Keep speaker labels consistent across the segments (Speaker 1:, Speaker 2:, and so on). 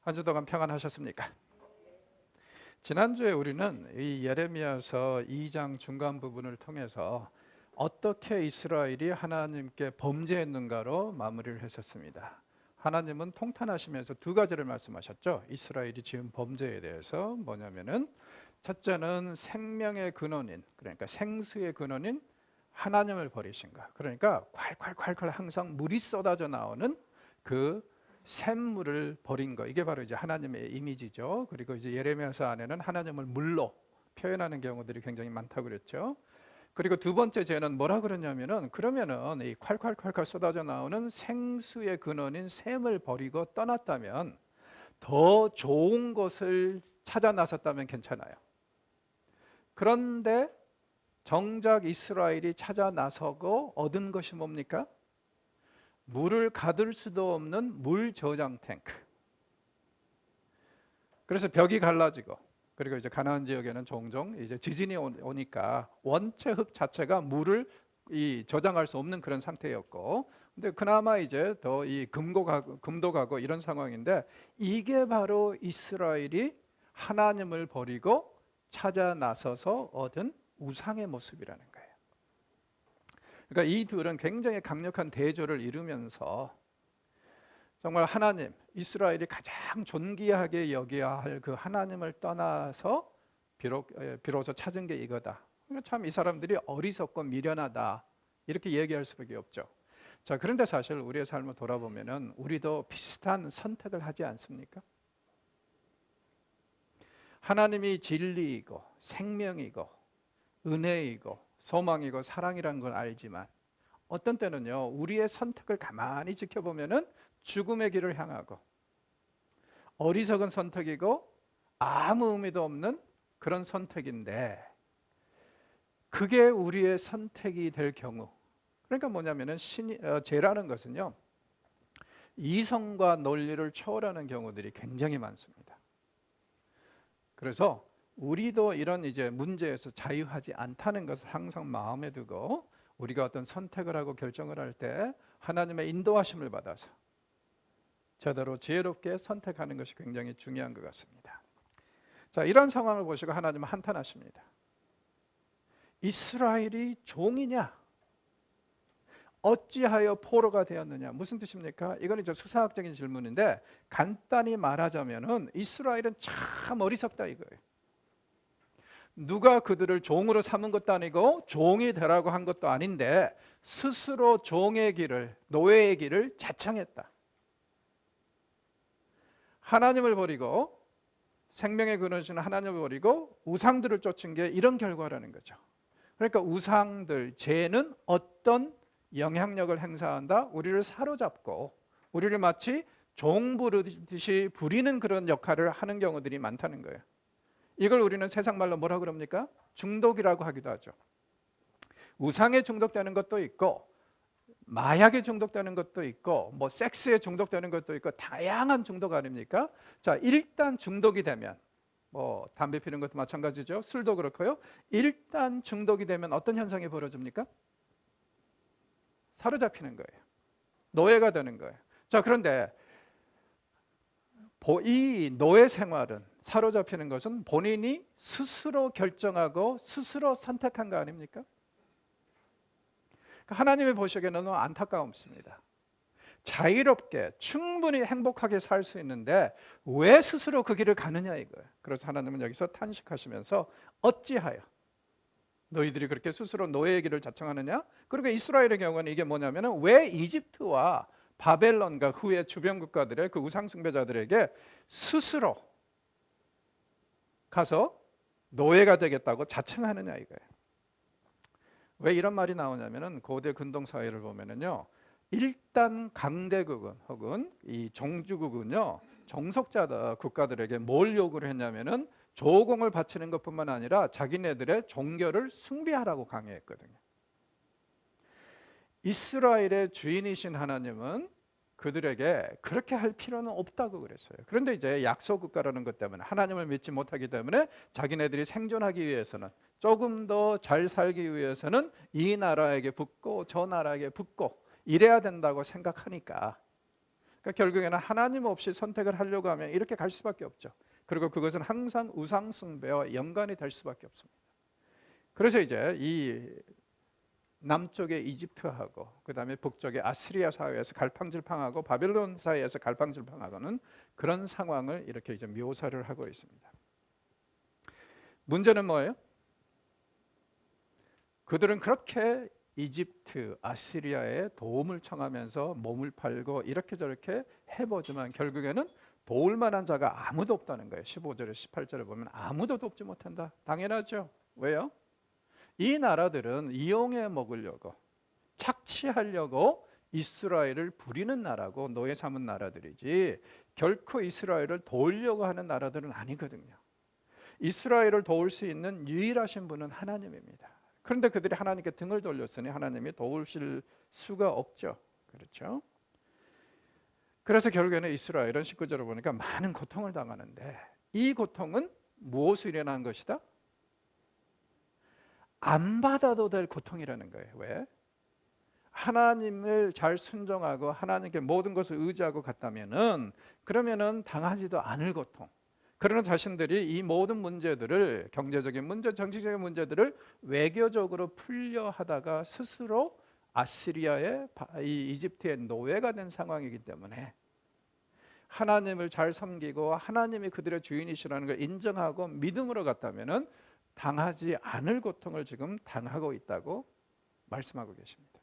Speaker 1: 한 주 동안 평안하셨습니까? 지난주에 우리는 이 예레미야서 2장 중간 부분을 통해서 어떻게 이스라엘이 하나님께 범죄했는가로 마무리를 했었습니다. 하나님은 통탄하시면서 두 가지를 말씀하셨죠. 이스라엘이 지은 범죄에 대해서 뭐냐면은 첫째는 생명의 근원인, 그러니까 생수의 근원인 하나님을 버리신 것. 그러니까 콸콸콸콸 항상 물이 쏟아져 나오는 그 샘물을 버린 거, 이게 바로 이제 하나님의 이미지죠. 그리고 이제 예레미야서 안에는 하나님을 물로 표현하는 경우들이 굉장히 많다고 그랬죠. 그리고 두 번째 죄는 뭐라 그러냐면은, 그러면은 이 콸콸콸콸 쏟아져 나오는 생수의 근원인 샘을 버리고 떠났다면 더 좋은 것을 찾아 나섰다면 괜찮아요. 그런데 정작 이스라엘이 찾아 나서고 얻은 것이 뭡니까? 물을 가둘 수도 없는 물 저장 탱크. 그래서 벽이 갈라지고, 그리고 이제 가나안 지역에는 종종 이제 지진이 오니까 원체 흙 자체가 물을 저장할 수 없는 그런 상태였고, 근데 그나마 이제 더 이 금도 가고 이런 상황인데, 이게 바로 이스라엘이 하나님을 버리고 찾아 나서서 얻은 우상의 모습이라는 거예요. 그러니까 이 둘은 굉장히 강력한 대조를 이루면서 정말 하나님, 이스라엘이 가장 존귀하게 여겨야 할 그 하나님을 떠나서 비로소 찾은 게 이거다. 참 이 사람들이 어리석고 미련하다, 이렇게 얘기할 수밖에 없죠. 자, 그런데 사실 우리의 삶을 돌아보면은 우리도 비슷한 선택을 하지 않습니까? 하나님이 진리이고 생명이고 은혜이고 소망이고 사랑이라는 걸 알지만, 어떤 때는요 우리의 선택을 가만히 지켜보면은 죽음의 길을 향하고 어리석은 선택이고 아무 의미도 없는 그런 선택인데, 그게 우리의 선택이 될 경우, 그러니까 뭐냐면은 죄라는 것은요 이성과 논리를 초월하는 경우들이 굉장히 많습니다. 그래서 우리도 이런 이제 문제에서 자유하지 않다는 것을 항상 마음에 두고, 우리가 어떤 선택을 하고 결정을 할 때 하나님의 인도하심을 받아서 제대로 지혜롭게 선택하는 것이 굉장히 중요한 것 같습니다. 자, 이런 상황을 보시고 하나님은 한탄하십니다. 이스라엘이 종이냐? 어찌하여 포로가 되었느냐? 무슨 뜻입니까? 이건 이제 수사학적인 질문인데, 간단히 말하자면은 이스라엘은 참 어리석다 이거예요. 누가 그들을 종으로 삼은 것도 아니고 종이 되라고 한 것도 아닌데 스스로 종의 길을, 노예의 길을 자청했다. 하나님을 버리고, 생명의 근원이신 하나님을 버리고 우상들을 쫓은 게 이런 결과라는 거죠. 그러니까 우상들, 죄는 어떤 영향력을 행사한다? 우리를 사로잡고 우리를 마치 종 부르듯이 부리는 그런 역할을 하는 경우들이 많다는 거예요. 이걸 우리는 세상 말로 뭐라 그럽니까? 중독이라고 하기도 하죠. 우상에 중독되는 것도 있고, 마약에 중독되는 것도 있고, 뭐 섹스에 중독되는 것도 있고, 다양한 중독 아닙니까? 자, 일단 중독이 되면, 뭐 담배 피우는 것도 마찬가지죠. 술도 그렇고요. 일단 중독이 되면 어떤 현상이 벌어집니까? 사로잡히는 거예요. 노예가 되는 거예요. 자, 그런데 이 노예 생활은, 사로잡히는 것은 본인이 스스로 결정하고 스스로 선택한 거 아닙니까? 하나님이 보시기에는 너무 안타까움입니다. 자유롭게 충분히 행복하게 살 수 있는데 왜 스스로 그 길을 가느냐 이거예요. 그래서 하나님은 여기서 탄식하시면서 어찌하여 너희들이 그렇게 스스로 노예의 길을 자청하느냐? 그리고 이스라엘의 경우는 이게 뭐냐면은, 왜 이집트와 바벨론과 후의 주변 국가들의 그 우상 숭배자들에게 스스로 가서 노예가 되겠다고 자청하느냐 이거예요. 왜 이런 말이 나오냐면은, 고대 근동 사회를 보면은요, 일단 강대국은 혹은 이 종주국은요 종속자 국가들에게 뭘 요구를 했냐면은 조공을 바치는 것뿐만 아니라 자기네들의 종교를 숭배하라고 강요했거든요. 이스라엘의 주인이신 하나님은 그들에게 그렇게 할 필요는 없다고 그랬어요. 그런데 이제 약소국가라는 것 때문에, 하나님을 믿지 못하기 때문에 자기네들이 생존하기 위해서는, 조금 더 잘 살기 위해서는 이 나라에게 붙고 저 나라에게 붙고 이래야 된다고 생각하니까 그러니까 결국에는 하나님 없이 선택을 하려고 하면 이렇게 갈 수밖에 없죠. 그리고 그것은 항상 우상 숭배와 연관이 될 수밖에 없습니다. 그래서 이제 이 남쪽의 이집트하고 그다음에 북쪽의 아시리아 사회에서 갈팡질팡하고 바벨론 사회에서 갈팡질팡하고는 그런 상황을 이렇게 이제 묘사를 하고 있습니다. 문제는 뭐예요? 그들은 그렇게 이집트, 아시리아에 도움을 청하면서 몸을 팔고 이렇게 저렇게 해보지만 결국에는 도울 만한 자가 아무도 없다는 거예요. 15절에 18절에 보면 아무도 돕지 못한다. 당연하죠. 왜요? 이 나라들은 이용해 먹으려고 착취하려고 이스라엘을 부리는 나라고 노예 삼은 나라들이지 결코 이스라엘을 도우려고 하는 나라들은 아니거든요. 이스라엘을 도울 수 있는 유일하신 분은 하나님입니다. 그런데 그들이 하나님께 등을 돌렸으니 하나님이 도우실 수가 없죠. 그렇죠? 그래서 결국에는 이스라엘은 19절을 보니까 많은 고통을 당하는데 이 고통은 무엇을 일어난 것이다? 안 받아도 될 고통이라는 거예요. 왜? 하나님을 잘 순종하고 하나님께 모든 것을 의지하고 갔다면은 그러면은 당하지도 않을 고통. 그러는 자신들이 이 모든 문제들을 경제적인 문제, 정치적인 문제들을 외교적으로 풀려 하다가 스스로 아시리아의 이 이집트의 노예가 된 상황이기 때문에 하나님을 잘 섬기고 하나님이 그들의 주인이시라는 걸 인정하고 믿음으로 갔다면은 당하지 않을 고통을 지금 당하고 있다고 말씀하고 계십니다.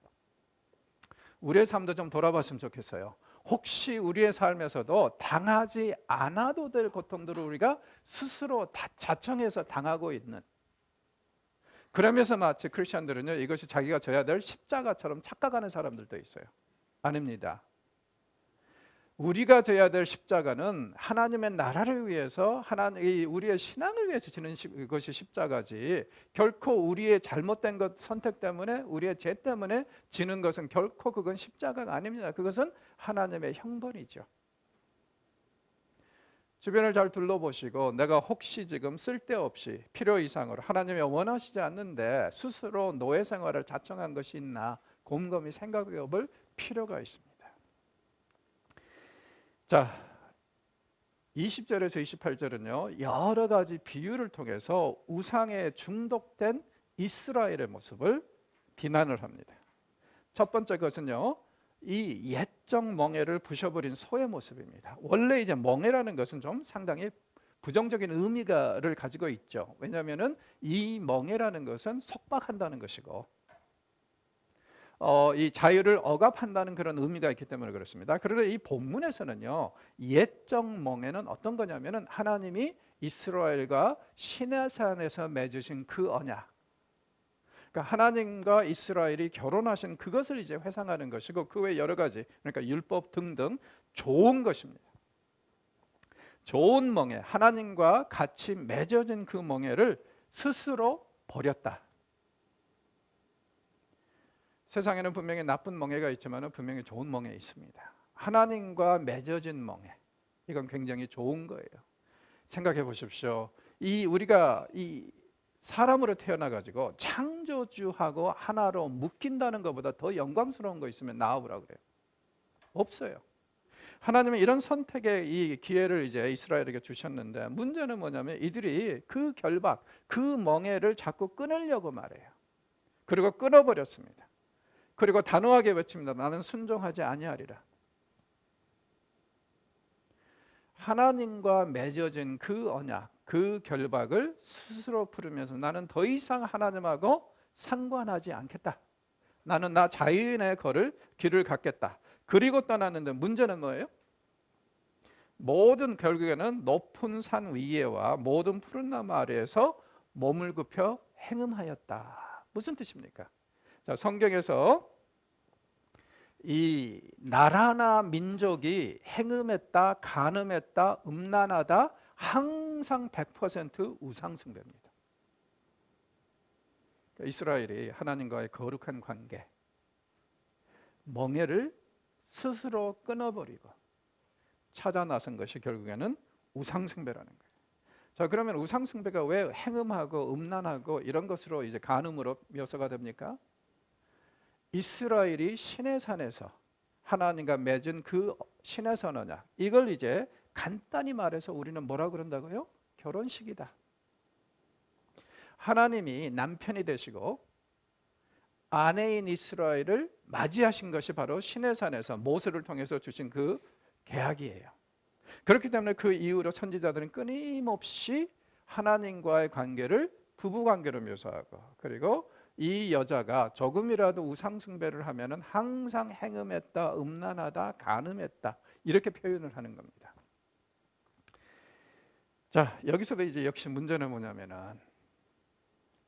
Speaker 1: 우리의 삶도 좀 돌아봤으면 좋겠어요. 혹시 우리의 삶에서도 당하지 않아도 될 고통들을 우리가 스스로 자청해서 당하고 있는, 그러면서 마치 크리스천들은요 이것이 자기가 져야 될 십자가처럼 착각하는 사람들도 있어요. 아닙니다. 우리가 져야 될 십자가는 하나님의 나라를 위해서 우리의 신앙을 위해서 지는 것이 십자가지 결코 우리의 잘못된 것 선택 때문에 우리의 죄 때문에 지는 것은 결코 그건 십자가가 아닙니다. 그것은 하나님의 형벌이죠. 주변을 잘 둘러보시고 내가 혹시 지금 쓸데없이 필요 이상으로 하나님이 원하시지 않는데 스스로 노예 생활을 자청한 것이 있나 곰곰이 생각해 볼 필요가 있습니다. 자, 20절에서 28절은요 여러 가지 비유를 통해서 우상에 중독된 이스라엘의 모습을 비난을 합니다. 첫 번째 것은요 이 옛적 멍에를 부셔버린 소의 모습입니다. 원래 이제 멍에라는 것은 좀 상당히 부정적인 의미를 가지고 있죠. 왜냐하면은 이 멍에라는 것은 속박한다는 것이고 이 자유를 억압한다는 그런 의미가 있기 때문에 그렇습니다. 그러나 이 본문에서는요 옛적 멍에는 어떤 거냐면은 하나님이 이스라엘과 시내산에서 맺으신 그 언약, 그러니까 하나님과 이스라엘이 결혼하신 그것을 이제 회상하는 것이고 그 외 여러 가지 그러니까 율법 등등 좋은 것입니다. 좋은 멍에 하나님과 같이 맺어진 그 멍에를 스스로 버렸다. 세상에는 분명히 나쁜 멍에가 있지만 분명히 좋은 멍에 있습니다. 하나님과 맺어진 멍에, 이건 굉장히 좋은 거예요. 생각해 보십시오. 우리가 사람으로 태어나 가지고 창조주하고 하나로 묶인다는 것보다 더 영광스러운 거 있으면 나와보라 그래요. 없어요. 하나님은 이런 선택의 이 기회를 이제 이스라엘에게 주셨는데 문제는 뭐냐면 이들이 그 결박, 그 멍에를 자꾸 끊으려고 말해요. 그리고 끊어버렸습니다. 그리고 단호하게 외칩니다. 나는 순종하지 아니하리라. 하나님과 맺어진 그 언약, 그 결박을 스스로 풀으면서 나는 더 이상 하나님하고 상관하지 않겠다. 나는 나 자유인의 길을 갖겠다. 그리고 떠났는데 문제는 뭐예요? 모든 결국에는 높은 산 위에와 모든 푸른 나무 아래에서 몸을 굽혀 행음하였다. 무슨 뜻입니까? 자, 성경에서 이 나라나 민족이 행음했다, 간음했다, 음란하다 항상 100% 우상숭배입니다. 이스라엘이 하나님과의 거룩한 관계, 멍에를 스스로 끊어버리고 찾아 나선 것이 결국에는 우상숭배라는 거예요. 자, 그러면 우상숭배가 왜 행음하고 음란하고 이런 것으로 이제 간음으로 묘사가 됩니까? 이스라엘이 시내산에서 하나님과 맺은 그 신의 선언약, 이걸 이제 간단히 말해서 우리는 뭐라 그런다고요? 결혼식이다. 하나님이 남편이 되시고 아내인 이스라엘을 맞이하신 것이 바로 시내산에서 모세를 통해서 주신 그 계약이에요. 그렇기 때문에 그 이후로 선지자들은 끊임없이 하나님과의 관계를 부부관계로 묘사하고, 그리고 이 여자가 조금이라도 우상숭배를 하면은 항상 행음했다, 음란하다, 간음했다, 이렇게 표현을 하는 겁니다. 자, 여기서도 이제 역시 문제는 뭐냐면은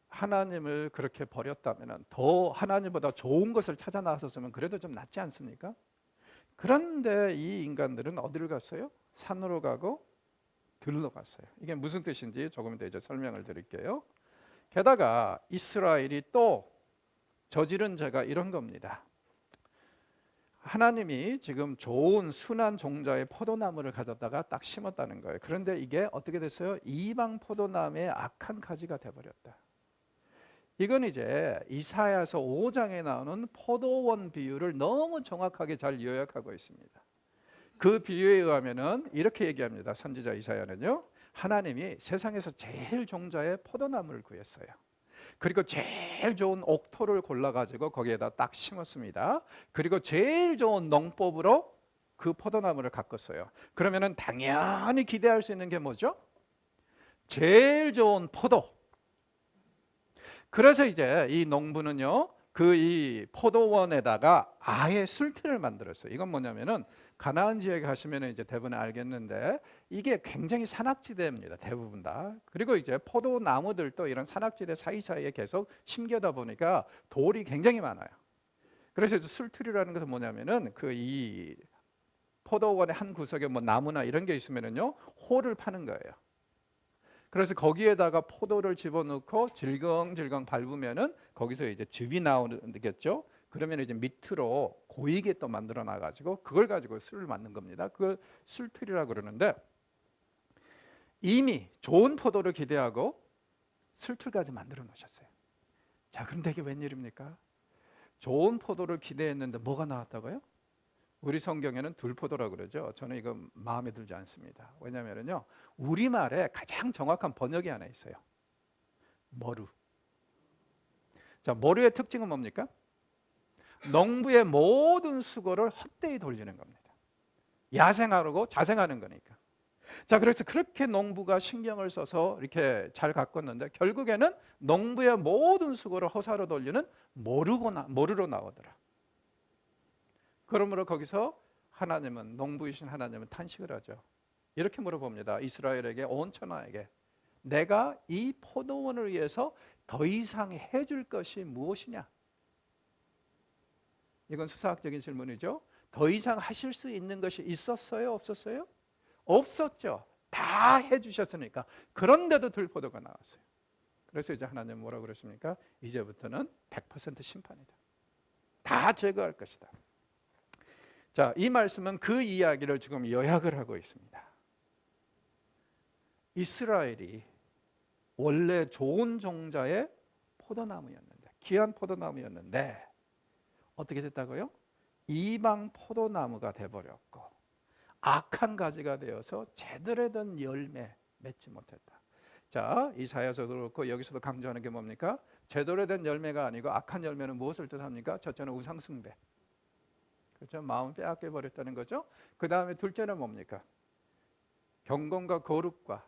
Speaker 1: 하나님을 그렇게 버렸다면은 더 하나님보다 좋은 것을 찾아 나섰으면 그래도 좀 낫지 않습니까? 그런데 이 인간들은 어디를 갔어요? 산으로 가고 들로 갔어요. 이게 무슨 뜻인지 조금 더 이제 설명을 드릴게요. 게다가 이스라엘이 또 저지른 죄가 이런 겁니다. 하나님이 지금 좋은 순한 종자의 포도나무를 가져다가 딱 심었다는 거예요. 그런데 이게 어떻게 됐어요? 이방 포도나무의 악한 가지가 돼버렸다. 이건 이제 이사야서 5장에 나오는 포도원 비유를 너무 정확하게 잘 요약하고 있습니다. 그 비유에 의하면은 이렇게 얘기합니다. 선지자 이사야는요, 하나님이 세상에서 제일 종자의 포도나무를 구했어요. 그리고 제일 좋은 옥토를 골라가지고 거기에다 딱 심었습니다. 그리고 제일 좋은 농법으로 그 포도나무를 가꿨어요. 그러면은 당연히 기대할 수 있는 게 뭐죠? 제일 좋은 포도. 그래서 이제 이 농부는요, 그 이 포도원에다가 아예 술틀을 만들었어요. 이건 뭐냐면은 가나안 지역에 가시면 이제 대부분 알겠는데 이게 굉장히 산악지대입니다. 대부분 다. 그리고 이제 포도나무들도 이런 산악지대 사이사이에 계속 심겨다 보니까 돌이 굉장히 많아요. 그래서 이제 술틀이라는 것은 뭐냐면은 그 이 포도원의 한 구석에 뭐 나무나 이런 게 있으면은요, 홀을 파는 거예요. 그래서 거기에다가 포도를 집어넣고 질겅질겅 밟으면은 거기서 이제 즙이 나오겠죠. 그러면 이제 밑으로 고이게 또 만들어 놔가지고 그걸 가지고 술을 만든 겁니다. 그걸 술틀이라고 그러는데 이미 좋은 포도를 기대하고 술틀까지 만들어 놓으셨어요. 자, 그런데 이게 웬일입니까? 좋은 포도를 기대했는데 뭐가 나왔다고요? 우리 성경에는 들포도라고 그러죠. 저는 이거 마음에 들지 않습니다. 왜냐하면요, 우리말에 가장 정확한 번역이 하나 있어요. 머루. 자, 머루의 특징은 뭡니까? 농부의 모든 수고를 헛되이 돌리는 겁니다. 야생하고 자생하는 거니까. 자, 그래서 그렇게 농부가 신경을 써서 이렇게 잘 가꿨는데 결국에는 농부의 모든 수고를 허사로 돌리는 머루로 나오더라. 그러므로 거기서 하나님은, 농부이신 하나님은 탄식을 하죠. 이렇게 물어봅니다. 이스라엘에게, 온 천하에게, 내가 이 포도원을 위해서 더 이상 해줄 것이 무엇이냐? 이건 수사학적인 질문이죠. 더 이상 하실 수 있는 것이 있었어요? 없었어요? 없었죠. 다 해주셨으니까. 그런데도 들포도가 나왔어요. 그래서 이제 하나님은 뭐라고 그랬습니까? 이제부터는 100% 심판이다. 다 제거할 것이다. 자, 이 말씀은 그 이야기를 지금 요약을 하고 있습니다. 이스라엘이 원래 좋은 종자의 포도나무였는데, 귀한 포도나무였는데 어떻게 됐다고요? 이방 포도나무가 돼버렸고 악한 가지가 되어서 제대로 된 열매 맺지 못했다. 자, 이사야서도 그렇고 여기서도 강조하는 게 뭡니까? 제대로 된 열매가 아니고 악한 열매는 무엇을 뜻합니까? 첫째는 우상숭배. 그렇죠? 마음을 빼앗겨 버렸다는 거죠. 그 다음에 둘째는 뭡니까? 경건과 거룩과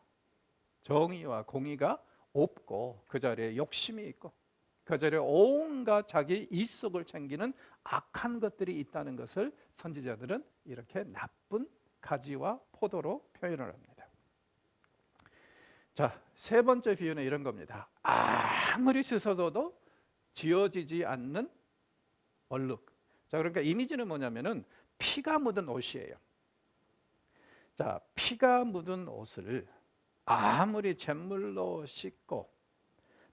Speaker 1: 정의와 공의가 없고 그 자리에 욕심이 있고 그 자리에 온갖 자기 이속을 챙기는 악한 것들이 있다는 것을 선지자들은 이렇게 나쁜 가지와 포도로 표현을 합니다. 자, 세 번째 비유는 이런 겁니다. 아무리 씻어도 지워지지 않는 얼룩. 자, 그러니까 이미지는 뭐냐면은 피가 묻은 옷이에요. 자, 피가 묻은 옷을 아무리 잿물로 씻고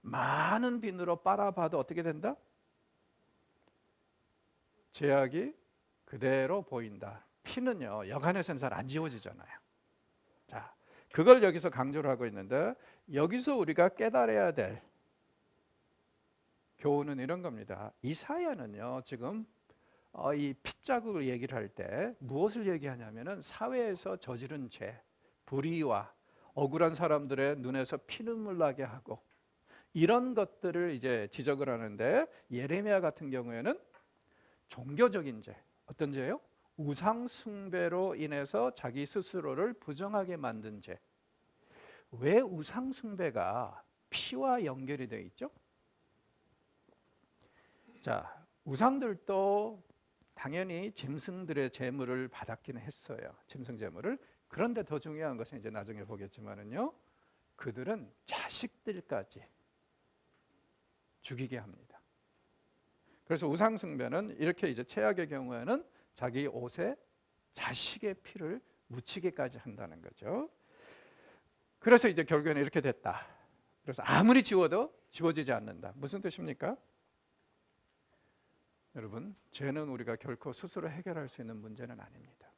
Speaker 1: 많은 비누로 빨아봐도 어떻게 된다? 제약이 그대로 보인다. 피는요, 여간에서는 잘 안 지워지잖아요. 자, 그걸 여기서 강조를 하고 있는데 여기서 우리가 깨달아야 될 교훈은 이런 겁니다. 이사야는요, 지금 이 핏자국을 얘기를 할 때 무엇을 얘기하냐면은 사회에서 저지른 죄, 불의와 억울한 사람들의 눈에서 피눈물 나게 하고 이런 것들을 이제 지적을 하는데, 예레미야 같은 경우에는 종교적인 죄, 어떤 죄요? 우상 숭배로 인해서 자기 스스로를 부정하게 만든 죄. 왜 우상 숭배가 피와 연결이 되어 있죠? 자, 우상들도 당연히 짐승들의 제물을 받았기는 했어요. 짐승 제물을. 그런데 더 중요한 것은 이제 나중에 보겠지만은요, 그들은 자식들까지 죽이게 합니다. 그래서 우상 숭배는 이렇게 이제 최악의 경우에는 자기 옷에 자식의 피를 묻히게까지 한다는 거죠. 그래서 이제 결국에는 이렇게 됐다. 그래서 아무리 지워도 지워지지 않는다. 무슨 뜻입니까? 여러분, 죄는 우리가 결코 스스로 해결할 수 있는 문제는 아닙니다.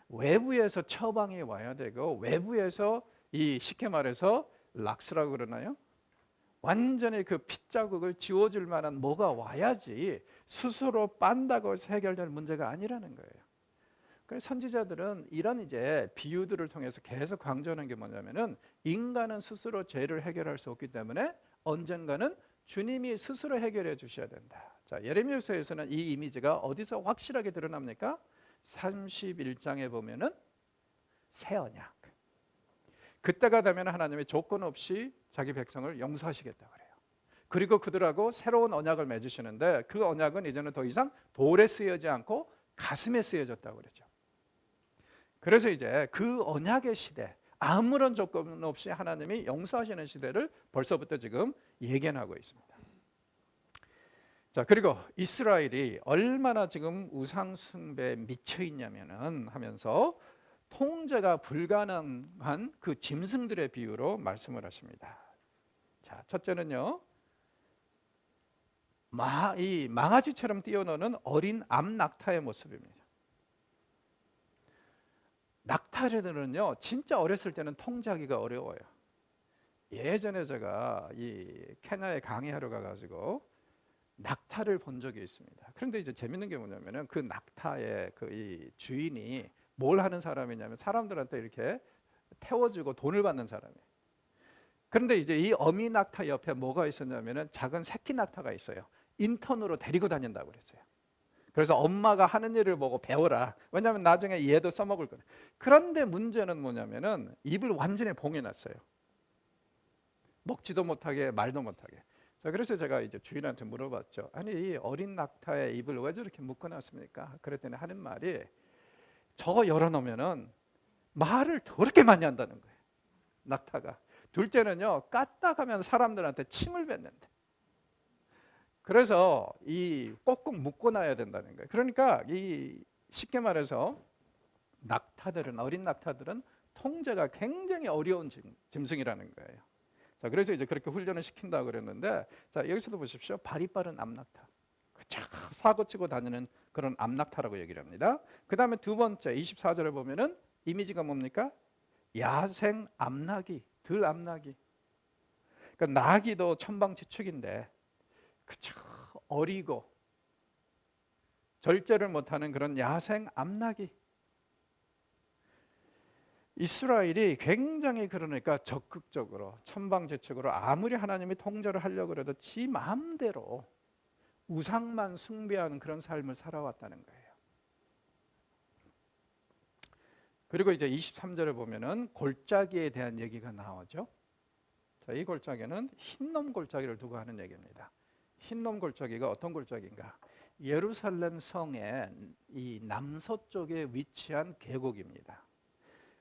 Speaker 1: 외부에서 처방이 와야 되고, 외부에서 이 쉽게 말해서 락스라고 그러나요? 완전히 그 핏자국을 지워줄 만한 뭐가 와야지 스스로 빤다고 해서 해결될 문제가 아니라는 거예요. 그래서 선지자들은 이런 이제 비유들을 통해서 계속 강조하는 게 뭐냐면은, 인간은 스스로 죄를 해결할 수 없기 때문에 언젠가는 주님이 스스로 해결해 주셔야 된다. 자, 예레미야서에서는 이 이미지가 어디서 확실하게 드러납니까? 31장에 보면은 새 언약. 그때가 되면 하나님이 조건 없이 자기 백성을 용서하시겠다 그래요. 그리고 그들하고 새로운 언약을 맺으시는데, 그 언약은 이제는 더 이상 돌에 쓰여지 않고 가슴에 쓰여졌다고 그러죠. 그래서 이제 그 언약의 시대, 아무런 조건 없이 하나님이 용서하시는 시대를 벌써부터 지금 예견하고 있습니다. 자, 그리고 이스라엘이 얼마나 지금 우상 숭배에 미쳐 있냐면은 하면서 통제가 불가능한 그 짐승들의 비유로 말씀을 하십니다. 자, 첫째는요, 이 망아지처럼 뛰어노는 어린 암낙타의 모습입니다. 낙타들은요, 진짜 어렸을 때는 통제하기가 어려워요. 예전에 제가 이 케냐에 강의하러 가가지고 낙타를 본 적이 있습니다. 그런데 이제 재밌는 게 뭐냐면은, 그 낙타의 그 이 주인이 뭘 하는 사람이냐면 사람들한테 이렇게 태워주고 돈을 받는 사람이에요. 그런데 이제 이 어미 낙타 옆에 뭐가 있었냐면은 작은 새끼 낙타가 있어요. 인턴으로 데리고 다닌다고 그랬어요. 그래서 엄마가 하는 일을 보고 배워라. 왜냐하면 나중에 얘도 써먹을 거예요. 그런데 문제는 뭐냐면은 입을 완전히 봉해놨어요. 먹지도 못하게 말도 못하게. 자, 그래서 제가 이제 주인한테 물어봤죠. 아니, 이 어린 낙타의 입을 왜 저렇게 묶어놨습니까? 그랬더니 하는 말이, 저거 열어놓으면은 말을 더럽게 많이 한다는 거예요, 낙타가. 둘째는요, 까딱하면 사람들한테 침을 뱉는데. 그래서 이 꼭꼭 묶어놔야 된다는 거예요. 그러니까 이 쉽게 말해서 낙타들은, 어린 낙타들은 통제가 굉장히 어려운 짐승이라는 거예요. 자, 그래서 이제 그렇게 훈련을 시킨다고 그랬는데, 자, 여기서도 보십시오. 발이 빠른 암낙타. 쫙 사고 치고 다니는 그런 암낙타라고 얘기를 합니다. 그 다음에 두 번째 24절에 보면은 이미지가 뭡니까? 야생 암나귀, 들암나귀. 그러니까 나귀도 천방지축인데 그쵸, 어리고 절제를 못하는 그런 야생 암나귀. 이스라엘이 굉장히 그러니까 적극적으로 천방지축으로 아무리 하나님이 통제를 하려고 해도 지 마음대로 우상만 숭배하는 그런 삶을 살아왔다는 거예요. 그리고 이제 23절에 보면은 골짜기에 대한 얘기가 나오죠. 자, 이 골짜기는 흰놈 골짜기를 두고 하는 얘기입니다. 흰놈 골짜기가 어떤 골짜기인가? 예루살렘 성의 이 남서쪽에 위치한 계곡입니다.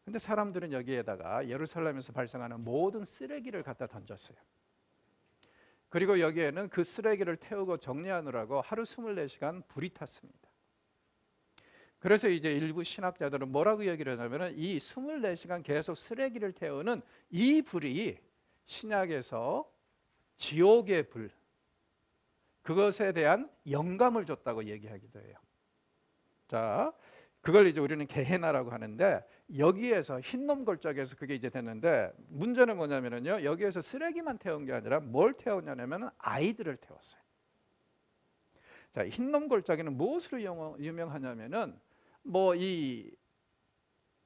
Speaker 1: 근데 사람들은 여기에다가 예루살렘에서 발생하는 모든 쓰레기를 갖다 던졌어요. 그리고 여기에는 그 쓰레기를 태우고 정리하느라고 하루 24시간 불이 탔습니다. 그래서 이제 일부 신학자들은 뭐라고 얘기를 하냐면, 이 24시간 계속 쓰레기를 태우는 이 불이 신약에서 지옥의 불, 그것에 대한 영감을 줬다고 얘기하기도 해요. 자, 그걸 이제 우리는 게헤나라고 하는데, 여기에서 흰놈 골짜기에서 그게 이제 됐는데, 문제는 뭐냐면요, 여기에서 쓰레기만 태운 게 아니라 뭘 태웠냐면 아이들을 태웠어요. 자, 흰놈 골짜기는 무엇으로 유명하냐면은 뭐 이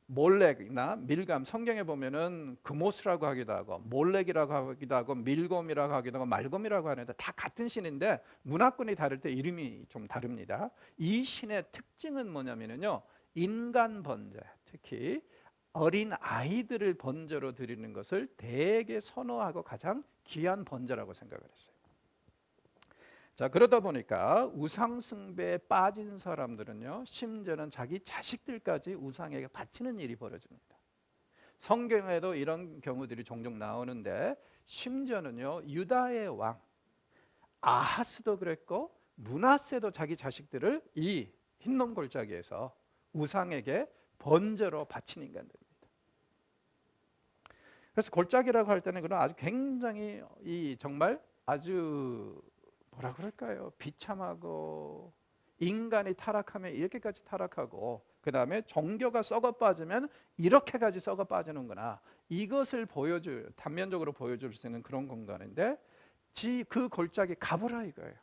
Speaker 1: 몰렉이나 밀감, 성경에 보면은 그모스라고 하기도 하고 몰렉이라고 하기도 하고 밀곰이라고 하기도 하고 말곰이라고 하는데 다 같은 신인데 문화권이 다를 때 이름이 좀 다릅니다. 이 신의 특징은 뭐냐면요, 인간 번제, 특히 어린 아이들을 번제로 드리는 것을 대개 선호하고 가장 귀한 번제라고 생각을 했어요. 자, 그러다 보니까 우상 숭배에 빠진 사람들은요, 심지어는 자기 자식들까지 우상에게 바치는 일이 벌어집니다. 성경에도 이런 경우들이 종종 나오는데, 심지어는요, 유다의 왕 아하스도 그랬고 므낫세도 자기 자식들을 이 흰놈 골짜기에서 우상에게 번제로 바친 인간들입니다. 그래서 골짜기라고 할 때는 그런 아주 굉장히 정말 아주 뭐라 그럴까요? 비참하고 인간이 타락하면 이렇게까지 타락하고 그 다음에 종교가 썩어 빠지면 이렇게까지 썩어 빠지는구나, 이것을 단면적으로 보여줄 수 있는 그런 공간인데, 그 골짜기 가보라 이거예요.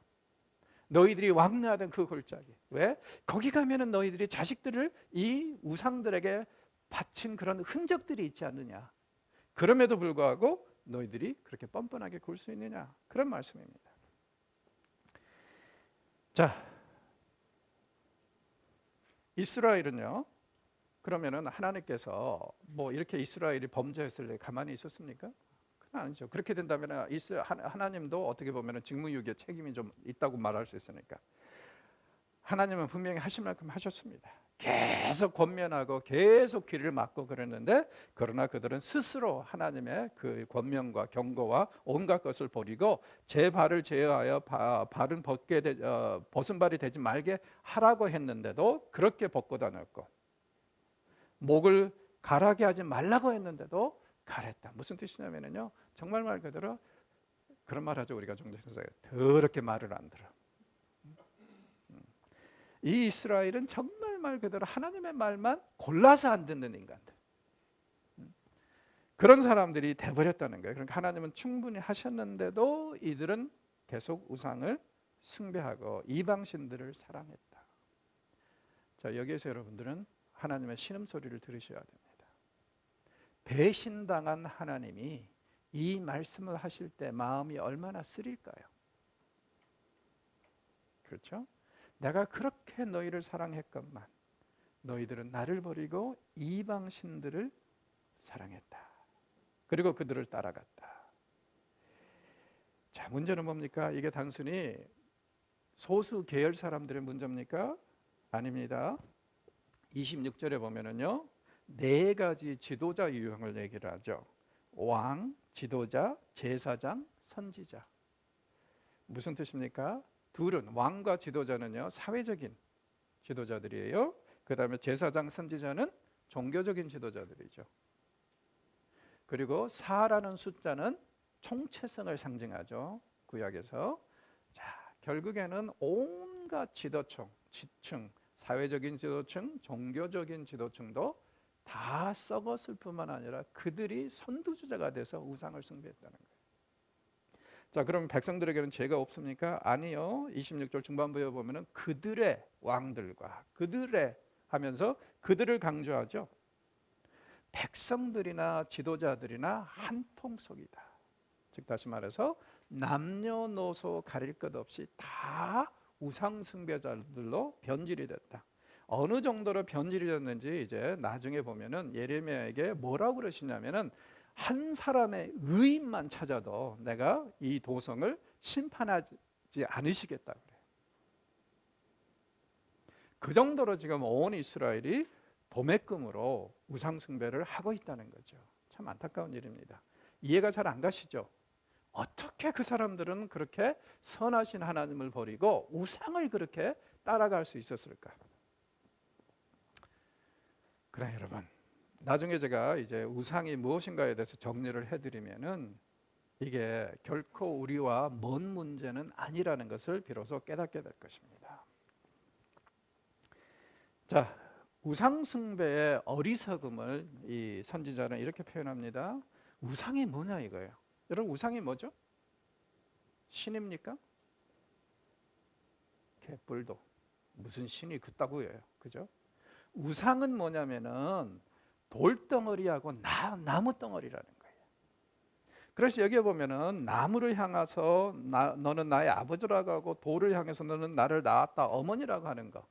Speaker 1: 너희들이 왕래하던 그 골짜기. 왜? 거기 가면은 너희들이 자식들을 이 우상들에게 바친 그런 흔적들이 있지 않느냐. 그럼에도 불구하고 너희들이 그렇게 뻔뻔하게 굴 수 있느냐, 그런 말씀입니다. 자, 이스라엘은요, 그러면은 하나님께서 뭐 이렇게 이스라엘이 범죄했을 때 가만히 있었습니까? 그건 아니죠. 그렇게 된다면 하나님도 어떻게 보면 직무유기의 책임이 좀 있다고 말할 수 있으니까 하나님은 분명히 하실 만큼 하셨습니다. 계속 권면하고 계속 귀를 막고 그랬는데, 그러나 그들은 스스로 하나님의 그 권면과 경고와 온갖 것을 버리고 제 발을 제어하여 발은 벗은 발이 되지 말게 하라고 했는데도 그렇게 벗고 다녔고, 목을 가라게 하지 말라고 했는데도 가랬다. 무슨 뜻이냐면요, 정말 말 그대로 그런 말 하죠. 우리가 종교에서 더럽게 말을 안 들어. 이 이스라엘은 정말 말 그대로 하나님의 말만 골라서 안 듣는 인간들, 그런 사람들이 돼버렸다는 거예요. 그러니까 하나님은 충분히 하셨는데도 이들은 계속 우상을 숭배하고 이방신들을 사랑했다. 자, 여기에서 여러분들은 하나님의 신음소리를 들으셔야 됩니다. 배신당한 하나님이 이 말씀을 하실 때 마음이 얼마나 쓰릴까요? 그렇죠? 내가 그렇게 너희를 사랑했건만 너희들은 나를 버리고 이방신들을 사랑했다. 그리고 그들을 따라갔다. 자, 문제는 뭡니까? 이게 단순히 소수 계열 사람들의 문제입니까? 아닙니다. 26절에 보면은요, 네 가지 지도자 유형을 얘기를 하죠. 왕, 지도자, 제사장, 선지자. 무슨 뜻입니까? 둘은, 왕과 지도자는요, 사회적인 지도자들이에요. 그 다음에 제사장, 선지자는 종교적인 지도자들이죠. 그리고 4라는 숫자는 총체성을 상징하죠. 구약에서. 자, 결국에는 온갖 지도층, 사회적인 지도층, 종교적인 지도층도 다 썩었을 뿐만 아니라 그들이 선두주자가 돼서 우상을 숭배했다는 거예요. 자, 그럼 백성들에게는 죄가 없습니까? 아니요. 26절 중반부에 보면은 그들의 왕들과 그들의 하면서 그들을 강조하죠. 백성들이나 지도자들이나 한 통속이다. 즉 다시 말해서 남녀노소 가릴 것 없이 다 우상 숭배자들로 변질이 됐다. 어느 정도로 변질이 됐는지 이제 나중에 보면은 예레미야에게 뭐라고 그러시냐면은 한 사람의 의인만 찾아도 내가 이 도성을 심판하지 않으시겠다 그래요. 그 정도로 지금 온 이스라엘이 도매금으로 우상 숭배를 하고 있다는 거죠. 참 안타까운 일입니다. 이해가 잘 안 가시죠? 어떻게 그 사람들은 그렇게 선하신 하나님을 버리고 우상을 그렇게 따라갈 수 있었을까? 그래 여러분, 나중에 제가 이제 우상이 무엇인가에 대해서 정리를 해드리면은 이게 결코 우리와 먼 문제는 아니라는 것을 비로소 깨닫게 될 것입니다. 자, 우상 숭배의 어리석음을 이 선지자는 이렇게 표현합니다. 우상이 뭐냐 이거예요. 여러분, 우상이 뭐죠? 신입니까? 개뿔도 무슨 신이 그따구예요. 그죠? 우상은 뭐냐면은 돌덩어리하고 나무 덩어리라는 거예요. 그래서 여기에 보면은 나무를 향해서 너는 나의 아버지라고 하고 돌을 향해서 너는 나를 낳았다 어머니라고 하는 거,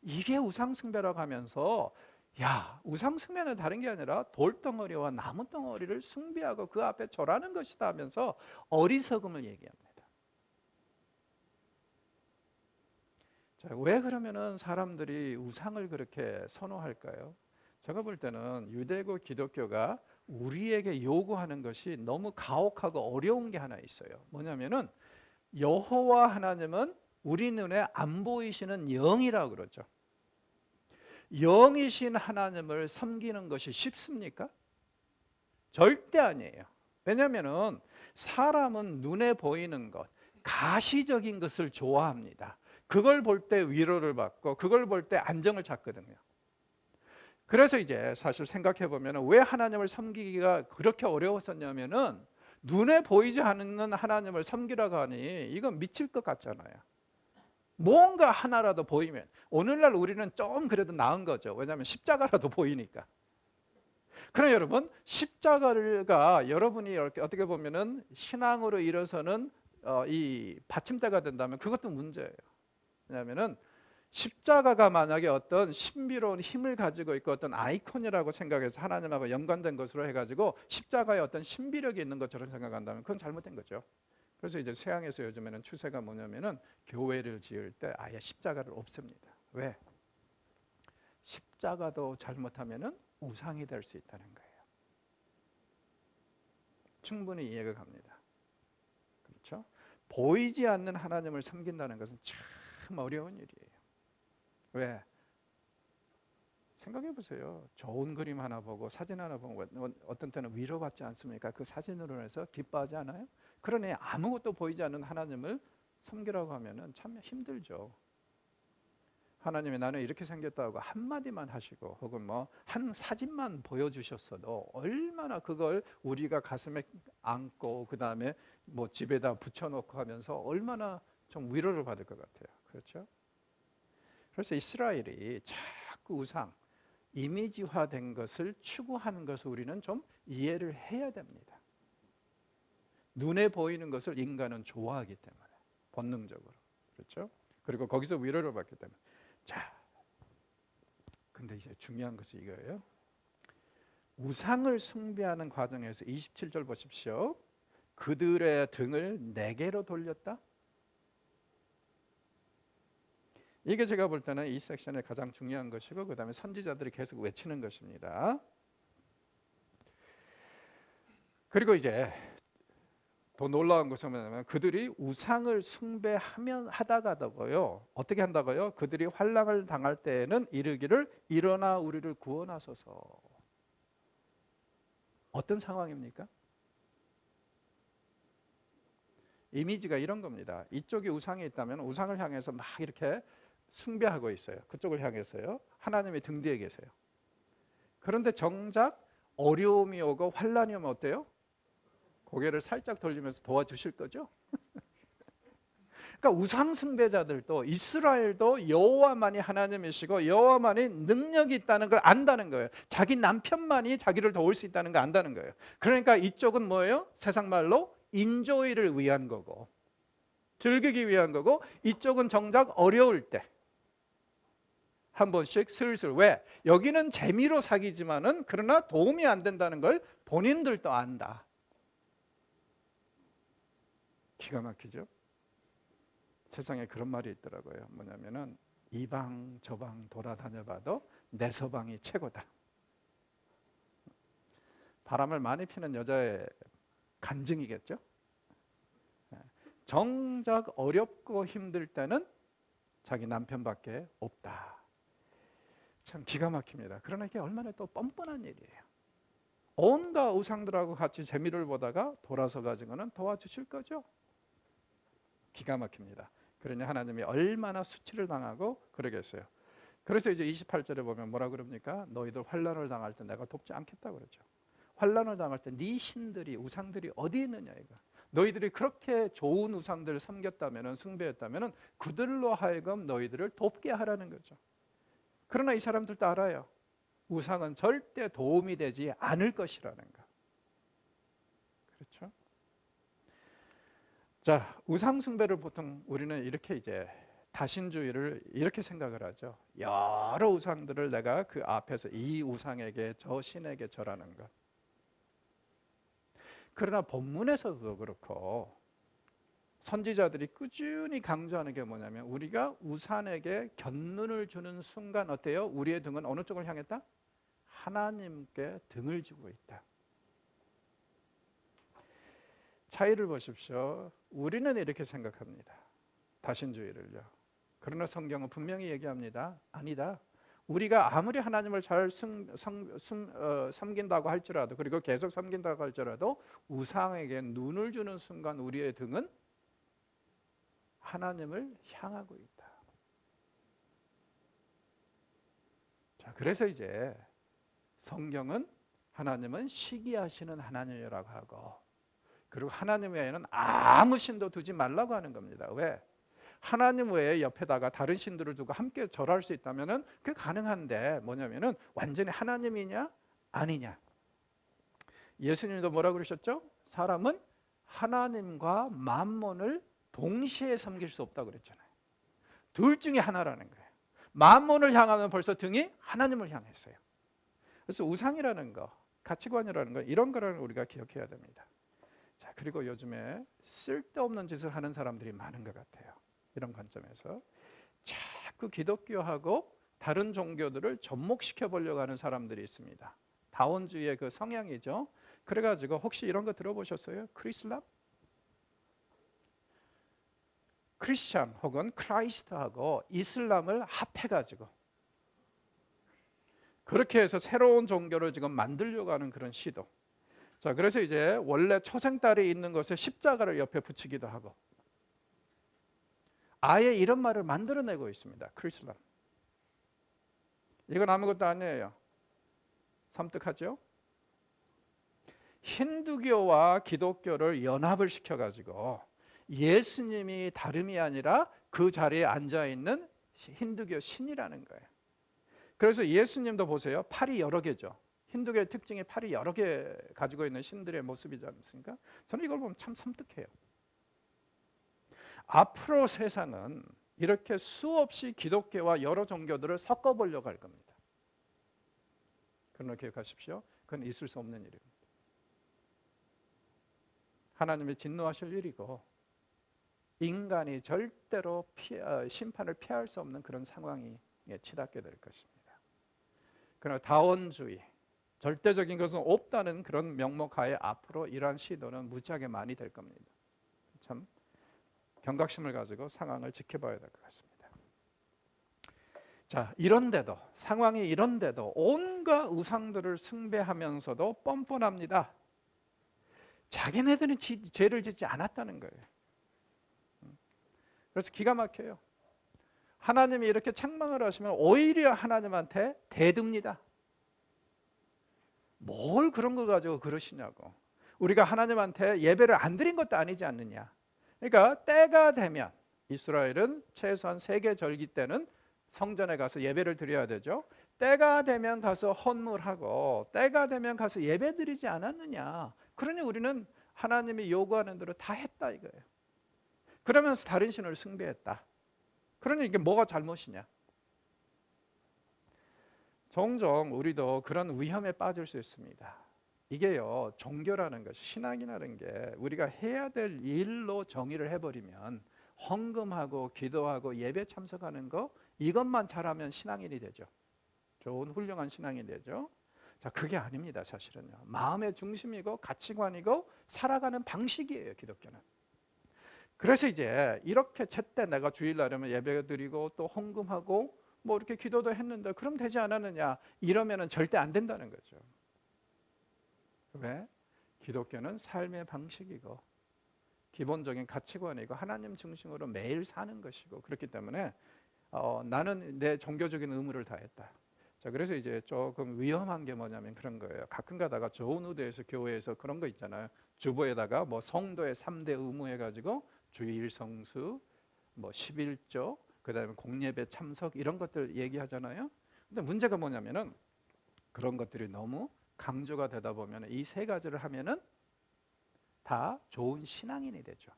Speaker 1: 이게 우상 숭배라고 하면서, 야, 우상 숭배는 다른 게 아니라 돌덩어리와 나무 덩어리를 숭배하고 그 앞에 절하는 것이다 하면서 어리석음을 얘기합니다. 자, 왜 그러면은 사람들이 우상을 그렇게 선호할까요? 제가 볼 때는 유대고 기독교가 우리에게 요구하는 것이 너무 가혹하고 어려운 게 하나 있어요. 뭐냐면은 여호와 하나님은 우리 눈에 안 보이시는 영이라고 그러죠. 영이신 하나님을 섬기는 것이 쉽습니까? 절대 아니에요. 왜냐하면은 사람은 눈에 보이는 것, 가시적인 것을 좋아합니다. 그걸 볼 때 위로를 받고 그걸 볼 때 안정을 찾거든요. 그래서 이제 사실 생각해 보면 왜 하나님을 섬기기가 그렇게 어려웠었냐면은 눈에 보이지 않는 하나님을 섬기라고 하니 이건 미칠 것 같잖아요. 뭔가 하나라도 보이면, 오늘날 우리는 좀 그래도 나은 거죠. 왜냐하면 십자가라도 보이니까. 그러나 여러분, 십자가가 여러분이 이렇게 어떻게 보면은 신앙으로 일어서는 이 받침대가 된다면 그것도 문제예요. 왜냐하면은 십자가가 만약에 어떤 신비로운 힘을 가지고 있고 어떤 아이콘이라고 생각해서 하나님하고 연관된 것으로 해가지고 십자가에 어떤 신비력이 있는 것처럼 생각한다면 그건 잘못된 거죠. 그래서 이제 서양에서 요즘에는 추세가 뭐냐면은 교회를 지을 때 아예 십자가를 없앱니다. 왜? 십자가도 잘못하면은 우상이 될 수 있다는 거예요. 충분히 이해가 갑니다. 그렇죠? 보이지 않는 하나님을 섬긴다는 것은 참 어려운 일이에요. 왜? 생각해 보세요. 좋은 그림 하나 보고 사진 하나 보고 어떤 때는 위로받지 않습니까? 그 사진으로 해서 기뻐하지 않아요? 그러니 아무것도 보이지 않는 하나님을 섬기라고 하면은 참 힘들죠. 하나님이 나는 이렇게 생겼다고 한마디만 하시고 혹은 뭐 한 사진만 보여주셨어도 얼마나 그걸 우리가 가슴에 안고 그 다음에 뭐 집에다 붙여놓고 하면서 얼마나 좀 위로를 받을 것 같아요. 그렇죠? 그래서 이스라엘이 자꾸 우상, 이미지화된 것을 추구하는 것을 우리는 좀 이해를 해야 됩니다. 눈에 보이는 것을 인간은 좋아하기 때문에 본능적으로. 그렇죠? 그리고 거기서 위로를 받기 때문에. 자, 근데 이제 중요한 것이 이거예요. 우상을 숭배하는 과정에서 27절 보십시오. 그들의 등을 내게로 돌렸다. 이게 제가 볼 때는 이 섹션의 가장 중요한 것이고 그 다음에 선지자들이 계속 외치는 것입니다. 그리고 이제 더 놀라운 것은 뭐냐면 그들이 우상을 숭배하다가도요 어떻게 한다고요? 그들이 환난을 당할 때에는 이르기를 일어나 우리를 구원하소서. 어떤 상황입니까? 이미지가 이런 겁니다. 이쪽에 우상이 있다면 우상을 향해서 막 이렇게 숭배하고 있어요. 그쪽을 향해서요. 하나님의 등 뒤에 계세요. 그런데 정작 어려움이 오고 환난이 오면 어때요? 고개를 살짝 돌리면서 도와주실 거죠? 그러니까 우상 숭배자들도 이스라엘도 여호와만이 하나님이시고 여호와만이 능력이 있다는 걸 안다는 거예요. 자기 남편만이 자기를 도울 수 있다는 걸 안다는 거예요. 그러니까 이쪽은 뭐예요? 세상 말로 인조이를 위한 거고 즐기기 위한 거고 이쪽은 정작 어려울 때 한 번씩 슬슬 왜? 여기는 재미로 사귀지만은 그러나 도움이 안 된다는 걸 본인들도 안다. 기가 막히죠? 세상에 그런 말이 있더라고요. 뭐냐면은 이방 저방 돌아다녀봐도 내 서방이 최고다. 바람을 많이 피는 여자의 간증이겠죠? 정작 어렵고 힘들 때는 자기 남편밖에 없다. 참 기가 막힙니다. 그러나 이게 얼마나 또 뻔뻔한 일이에요. 온갖 우상들하고 같이 재미를 보다가 돌아서 가지고는 도와주실 거죠? 기가 막힙니다. 그러니 하나님이 얼마나 수치를 당하고 그러겠어요. 그래서 이제 28절에 보면 뭐라 그럽니까? 너희들 환난을 당할 때 내가 돕지 않겠다 그러죠. 환난을 당할 때 네 신들이 우상들이 어디 있느냐 이거. 너희들이 그렇게 좋은 우상들을 섬겼다면, 숭배했다면 그들로 하여금 너희들을 돕게 하라는 거죠. 그러나 이 사람들도 알아요. 우상은 절대 도움이 되지 않을 것이라는 거. 그렇죠? 자, 우상 숭배를 보통 우리는 이렇게 이제 다신주의를 이렇게 생각을 하죠. 여러 우상들을 내가 그 앞에서 이 우상에게 저 신에게 절하는 것. 그러나 본문에서도 그렇고 선지자들이 꾸준히 강조하는 게 뭐냐면 우리가 우상에게 견눈을 주는 순간 어때요? 우리의 등은 어느 쪽을 향했다? 하나님께 등을 주고 있다. 차이를 보십시오. 우리는 이렇게 생각합니다. 다신주의를요. 그러나 성경은 분명히 얘기합니다. 아니다. 우리가 아무리 하나님을 잘 섬긴다고 할지라도, 그리고 계속 섬긴다고 할지라도 우상에게 눈을 주는 순간 우리의 등은 하나님을 향하고 있다. 자, 그래서 이제 성경은 하나님은 시기하시는 하나님이라고 하고, 그리고 하나님 외에는 아무 신도 두지 말라고 하는 겁니다. 왜? 하나님 외에 옆에다가 다른 신들을 두고 함께 절할 수 있다면 그게 가능한데, 뭐냐면은 완전히 하나님이냐 아니냐. 예수님도 뭐라고 그러셨죠? 사람은 하나님과 만몬을 동시에 섬길 수 없다고 그랬잖아요. 둘 중에 하나라는 거예요. 만몬을 향하면 벌써 등이 하나님을 향했어요. 그래서 우상이라는 거, 가치관이라는 거, 이런 거를 우리가 기억해야 됩니다. 자, 그리고 요즘에 쓸데없는 짓을 하는 사람들이 많은 것 같아요. 이런 관점에서 자꾸 기독교하고 다른 종교들을 접목시켜 보려고 하는 사람들이 있습니다. 다원주의의 그 성향이죠. 그래가지고 혹시 이런 거 들어보셨어요? 크리슬람? 크리스찬 혹은 크라이스트하고 이슬람을 합해가지고 그렇게 해서 새로운 종교를 지금 만들려고 하는 그런 시도. 자, 그래서 이제 원래 초생딸이 있는 것에 십자가를 옆에 붙이기도 하고, 아예 이런 말을 만들어내고 있습니다. 크리슬람. 이건 아무것도 아니에요. 섬뜩하죠? 힌두교와 기독교를 연합을 시켜가지고 예수님이 다름이 아니라 그 자리에 앉아있는 힌두교 신이라는 거예요. 그래서 예수님도 보세요. 팔이 여러 개죠. 힌두교의 특징이 팔이 여러 개 가지고 있는 신들의 모습이지 않습니까? 저는 이걸 보면 참 섬뜩해요. 앞으로 세상은 이렇게 수없이 기독교와 여러 종교들을 섞어보려고 할 겁니다. 그러나 기억하십시오. 그건 있을 수 없는 일입니다. 하나님이 진노하실 일이고 인간이 절대로 심판을 피할 수 없는 그런 상황이 치닫게 될 것입니다. 그러나 다원주의, 절대적인 것은 없다는 그런 명목하에 앞으로 이러한 시도는 무지하게 많이 될 겁니다. 참 경각심을 가지고 상황을 지켜봐야 될 것 같습니다. 자, 이런데도, 상황이 이런데도 온갖 우상들을 숭배하면서도 뻔뻔합니다. 자기네들은 죄를 짓지 않았다는 거예요. 그래서 기가 막혀요. 하나님이 이렇게 책망을 하시면 오히려 하나님한테 대듭니다. 뭘 그런 거 가지고 그러시냐고. 우리가 하나님한테 예배를 안 드린 것도 아니지 않느냐. 그러니까 때가 되면 이스라엘은 최소한 3개 절기 때는 성전에 가서 예배를 드려야 되죠. 때가 되면 가서 헌물하고 때가 되면 가서 예배 드리지 않았느냐. 그러니 우리는 하나님이 요구하는 대로 다 했다 이거예요. 그러면서 다른 신을 숭배했다. 그러니 이게 뭐가 잘못이냐. 종종 우리도 그런 위험에 빠질 수 있습니다. 이게요, 종교라는 것, 신앙이라는 게 우리가 해야 될 일로 정의를 해버리면 헌금하고 기도하고 예배 참석하는 거 이것만 잘하면 신앙인이 되죠. 좋은 훌륭한 신앙이 되죠. 자, 그게 아닙니다. 사실은요. 마음의 중심이고 가치관이고 살아가는 방식이에요. 기독교는. 그래서 이제 이렇게 제때 내가 주일날이면 예배 드리고 또 헌금하고 뭐 이렇게 기도도 했는데 그럼 되지 않았느냐, 이러면은 절대 안 된다는 거죠. 왜? 기독교는 삶의 방식이고 기본적인 가치관이고 하나님 중심으로 매일 사는 것이고, 그렇기 때문에 나는 내 종교적인 의무를 다했다. 자, 그래서 이제 조금 위험한 게 뭐냐면 그런 거예요. 가끔 가다가 좋은 의도에서 교회에서 그런 거 있잖아요. 주보에다가 뭐 성도의 3대 의무 해가지고 주일 성수, 뭐 11조, 그다음에 공예배 참석 이런 것들 얘기하잖아요. 근데 문제가 뭐냐면은 그런 것들이 너무 강조가 되다 보면 이 세 가지를 하면은 다 좋은 신앙인이 되죠.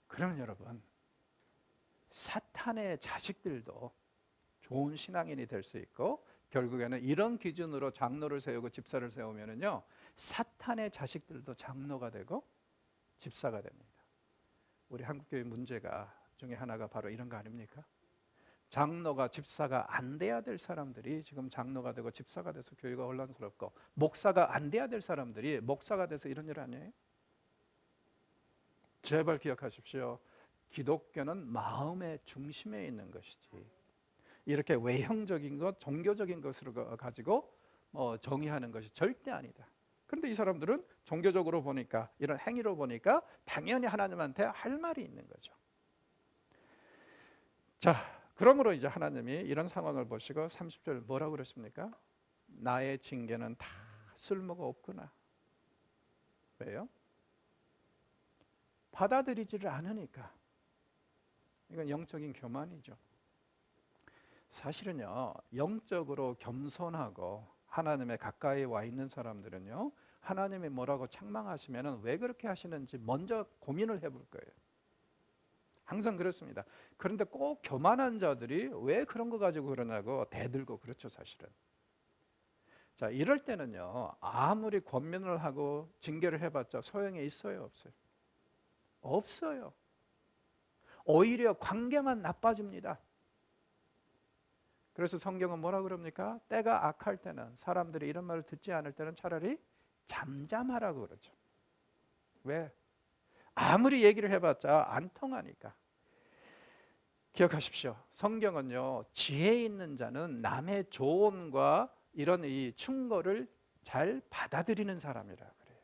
Speaker 1: 그러면 여러분, 사탄의 자식들도 좋은 신앙인이 될 수 있고, 결국에는 이런 기준으로 장로를 세우고 집사를 세우면은요, 사탄의 자식들도 장로가 되고 집사가 됩니다. 우리 한국교회 문제가 중에 하나가 바로 이런 거 아닙니까? 장로가 집사가 안 돼야 될 사람들이 지금 장로가 되고 집사가 돼서 교회가 혼란스럽고, 목사가 안 돼야 될 사람들이 목사가 돼서 이런 일 아니에요? 제발 기억하십시오. 기독교는 마음의 중심에 있는 것이지, 이렇게 외형적인 것, 종교적인 것으로 가지고 정의하는 것이 절대 아니다. 그런데 이 사람들은 종교적으로 보니까, 이런 행위로 보니까 당연히 하나님한테 할 말이 있는 거죠. 자, 그러므로 이제 하나님이 이런 상황을 보시고 30절 뭐라고 그러십니까? 나의 징계는 다 쓸모가 없구나. 왜요? 받아들이지를 않으니까. 이건 영적인 교만이죠. 사실은요, 영적으로 겸손하고 하나님의 가까이 와 있는 사람들은요, 하나님이 뭐라고 책망하시면 왜 그렇게 하시는지 먼저 고민을 해볼 거예요. 항상 그렇습니다. 그런데 꼭 교만한 자들이 왜 그런 거 가지고 그러냐고 대들고 그렇죠, 사실은. 자, 이럴 때는요, 아무리 권면을 하고 징계를 해봤자 소용이 있어요, 없어요? 없어요. 오히려 관계만 나빠집니다. 그래서 성경은 뭐라 그럽니까? 때가 악할 때는, 사람들이 이런 말을 듣지 않을 때는 차라리 잠잠하라고 그러죠. 왜? 아무리 얘기를 해봤자 안 통하니까. 기억하십시오. 성경은요, 지혜 있는 자는 남의 조언과 이런 이 충고를 잘 받아들이는 사람이라 그래요.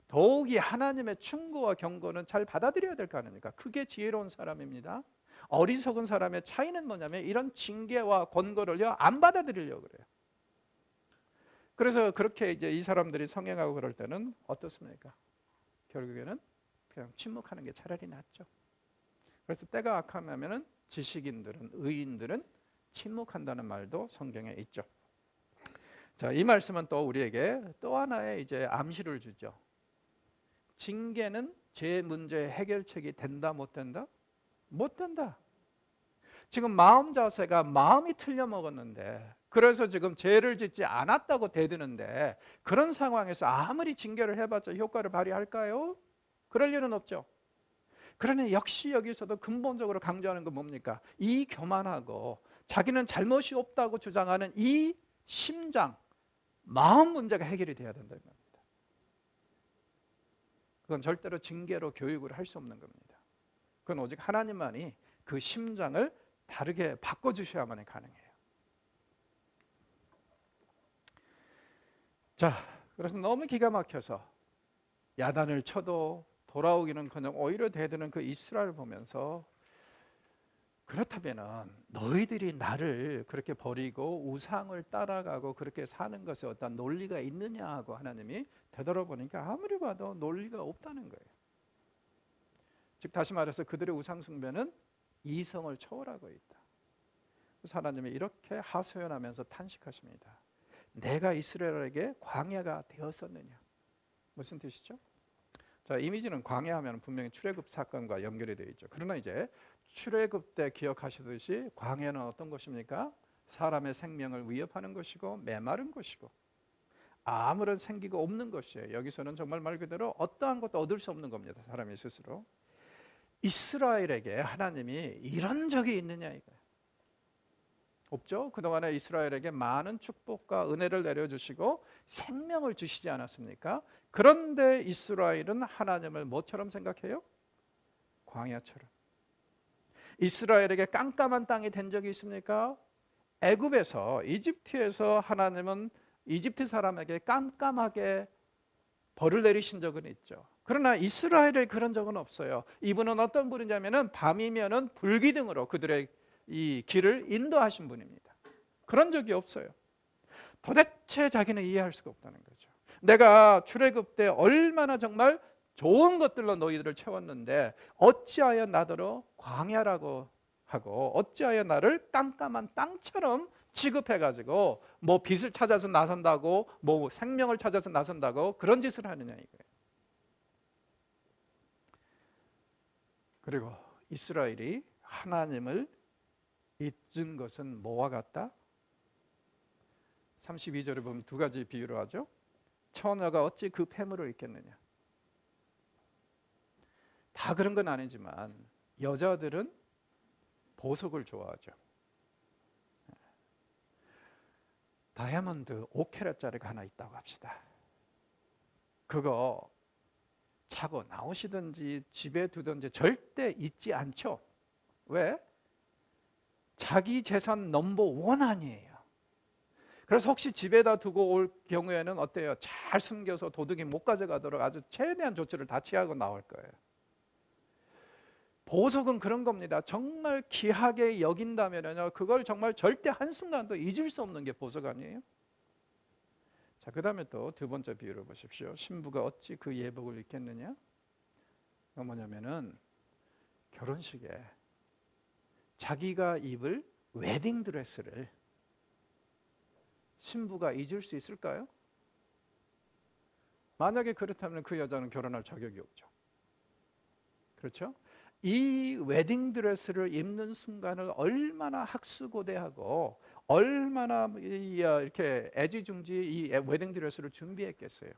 Speaker 1: 더욱이 하나님의 충고와 경고는 잘 받아들여야 될 거 아닙니까? 그게 지혜로운 사람입니다. 어리석은 사람의 차이는 뭐냐면 이런 징계와 권고를요, 안 받아들이려고 그래요. 그래서 그렇게 이제 이 사람들이 성행하고 그럴 때는 어떻습니까? 결국에는 그냥 침묵하는 게 차라리 낫죠. 그래서 때가 악하면은 지식인들은, 의인들은 침묵한다는 말도 성경에 있죠. 자, 이 말씀은 또 우리에게 또 하나의 이제 암시를 주죠. 징계는 제 문제의 해결책이 된다, 못 된다? 못 된다. 지금 마음 자세가 마음이 틀려 먹었는데, 그래서 지금 죄를 짓지 않았다고 대드는데, 그런 상황에서 아무리 징계를 해봤자 효과를 발휘할까요? 그럴 일은 없죠. 그러나 역시 여기서도 근본적으로 강조하는 건 뭡니까? 이 교만하고 자기는 잘못이 없다고 주장하는 이 심장, 마음 문제가 해결이 돼야 된다는 겁니다. 그건 절대로 징계로 교육을 할 수 없는 겁니다. 그건 오직 하나님만이 그 심장을 다르게 바꿔주셔야만 가능해요. 자, 그래서 너무 기가 막혀서 야단을 쳐도 돌아오기는커녕 오히려 대드는 그 이스라엘을 보면서, 그렇다면은 너희들이 나를 그렇게 버리고 우상을 따라가고 그렇게 사는 것에 어떤 논리가 있느냐 하고 하나님이 되돌아보니까 아무리 봐도 논리가 없다는 거예요. 즉 다시 말해서 그들의 우상 숭배는 이성을 초월하고 있다. 그래서 하나님이 이렇게 하소연하면서 탄식하십니다. 내가 이스라엘에게 광야가 되었었느냐. 무슨 뜻이죠? 자, 이미지는 광야하면 분명히 출애굽 사건과 연결이 되어 있죠. 그러나 이제 출애굽 때 기억하시듯이 광야는 어떤 것입니까? 사람의 생명을 위협하는 것이고 메마른 것이고 아무런 생기가 없는 것이에요. 여기서는 정말 말 그대로 어떠한 것도 얻을 수 없는 겁니다. 사람이 스스로. 이스라엘에게 하나님이 이런 적이 있느냐 이거예요. 없죠? 그동안에 이스라엘에게 많은 축복과 은혜를 내려주시고 생명을 주시지 않았습니까? 그런데 이스라엘은 하나님을 뭐처럼 생각해요? 광야처럼. 이스라엘에게 깜깜한 땅이 된 적이 있습니까? 애굽에서, 이집트에서 하나님은 이집트 사람에게 깜깜하게 벌을 내리신 적은 있죠. 그러나 이스라엘에 그런 적은 없어요. 이분은 어떤 분이냐면은 밤이면은 불기둥으로 그들의 이 길을 인도하신 분입니다. 그런 적이 없어요. 도대체 자기는 이해할 수가 없다는 거죠. 내가 출애굽 때 얼마나 정말 좋은 것들로 너희들을 채웠는데 어찌하여 나더러 광야라고 하고 어찌하여 나를 깜깜한 땅처럼 취급해가지고 뭐 빛을 찾아서 나선다고 뭐 생명을 찾아서 나선다고 그런 짓을 하느냐 이거예요. 그리고 이스라엘이 하나님을 잊은 것은 뭐와 같다? 32절에 보면 두 가지 비유를 하죠. 처녀가 어찌 그 폐물을 잊겠느냐. 다 그런 건 아니지만 여자들은 보석을 좋아하죠. 다이아몬드 5캐럿짜리가 하나 있다고 합시다. 그거 차고 나오시든지 집에 두든지 절대 잊지 않죠. 왜? 자기 재산 넘버 원 아니에요. 그래서 혹시 집에다 두고 올 경우에는 어때요? 잘 숨겨서 도둑이 못 가져가도록 아주 최대한 조치를 다 취하고 나올 거예요. 보석은 그런 겁니다. 정말 귀하게 여긴다면요, 그걸 정말 절대 한순간도 잊을 수 없는 게 보석 아니에요? 자, 그 다음에 또 두 번째 비유를 보십시오. 신부가 어찌 그 예복을 입겠느냐? 이거 뭐냐면은 결혼식에 자기가 입을 웨딩 드레스를 신부가 잊을 수 있을까요? 만약에 그렇다면 그 여자는 결혼할 자격이 없죠. 그렇죠? 이 웨딩 드레스를 입는 순간을 얼마나 학수고대하고 얼마나 이렇게 애지중지 이 웨딩 드레스를 준비했겠어요.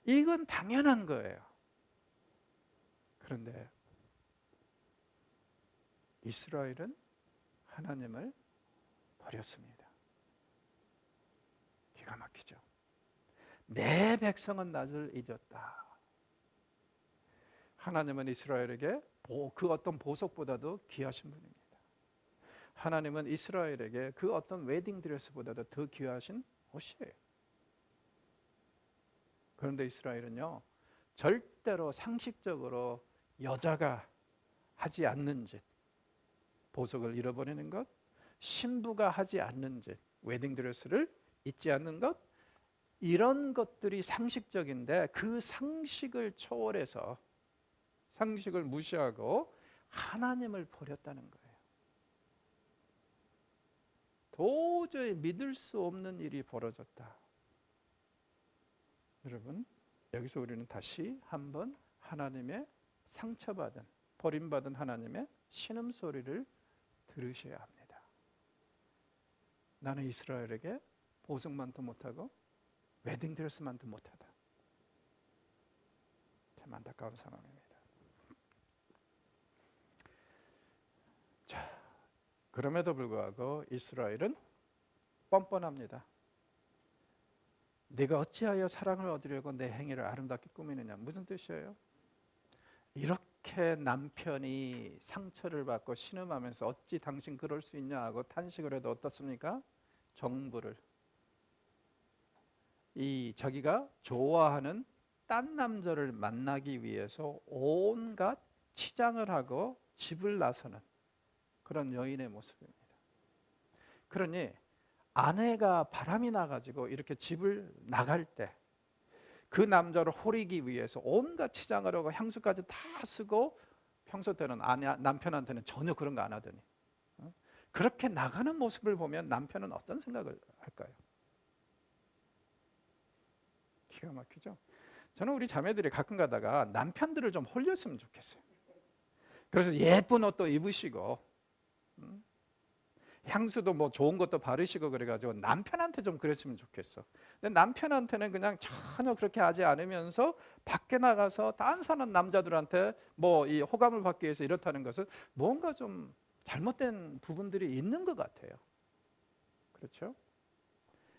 Speaker 1: 이건 당연한 거예요. 그런데 이스라엘은 하나님을 버렸습니다. 기가 막히죠. 내 백성은 나를 잊었다. 하나님은 이스라엘에게 그 어떤 보석보다도 귀하신 분입니다. 하나님은 이스라엘에게 그 어떤 웨딩 드레스보다도 더 귀하신 옷이에요. 그런데 이스라엘은요, 절대로 상식적으로 여자가 하지 않는 짓, 보석을 잃어버리는 것, 신부가 하지 않는 짓, 웨딩 드레스를 잊지 않는 것, 이런 것들이 상식적인데 그 상식을 초월해서 상식을 무시하고 하나님을 버렸다는 거예요. 도저히 믿을 수 없는 일이 벌어졌다. 여러분, 여기서 우리는 다시 한번 하나님의 상처받은, 버림받은 하나님의 신음소리를 들으셔야 합니다. 나는 이스라엘에게 보석만도 못하고 웨딩드레스만도 못하다. 참 안타까운 상황입니다. 자, 그럼에도 불구하고 이스라엘은 뻔뻔합니다. 네가 어찌하여 사랑을 얻으려고 내 행위를 아름답게 꾸미느냐. 무슨 뜻이에요? 이렇게 남편이 상처를 받고 신음하면서 어찌 당신 그럴 수 있냐 하고 탄식을 해도 어떻습니까? 정부를, 이 자기가 좋아하는 딴 남자를 만나기 위해서 온갖 치장을 하고 집을 나서는 그런 여인의 모습입니다. 그러니 아내가 바람이 나가지고 이렇게 집을 나갈 때 그 남자를 호리기 위해서 온갖 치장을 하고 향수까지 다 쓰고 평소 때는 남편한테는 전혀 그런 거 안 하더니 그렇게 나가는 모습을 보면 남편은 어떤 생각을 할까요? 기가 막히죠? 저는 우리 자매들이 가끔 가다가 남편들을 좀 홀렸으면 좋겠어요. 그래서 예쁜 옷도 입으시고 향수도 뭐 좋은 것도 바르시고 그래가지고 남편한테 좀 그랬으면 좋겠어. 근데 남편한테는 그냥 전혀 그렇게 하지 않으면서 밖에 나가서 딴 사는 남자들한테 뭐 이 호감을 받기 위해서 이렇다는 것은 뭔가 좀 잘못된 부분들이 있는 것 같아요. 그렇죠?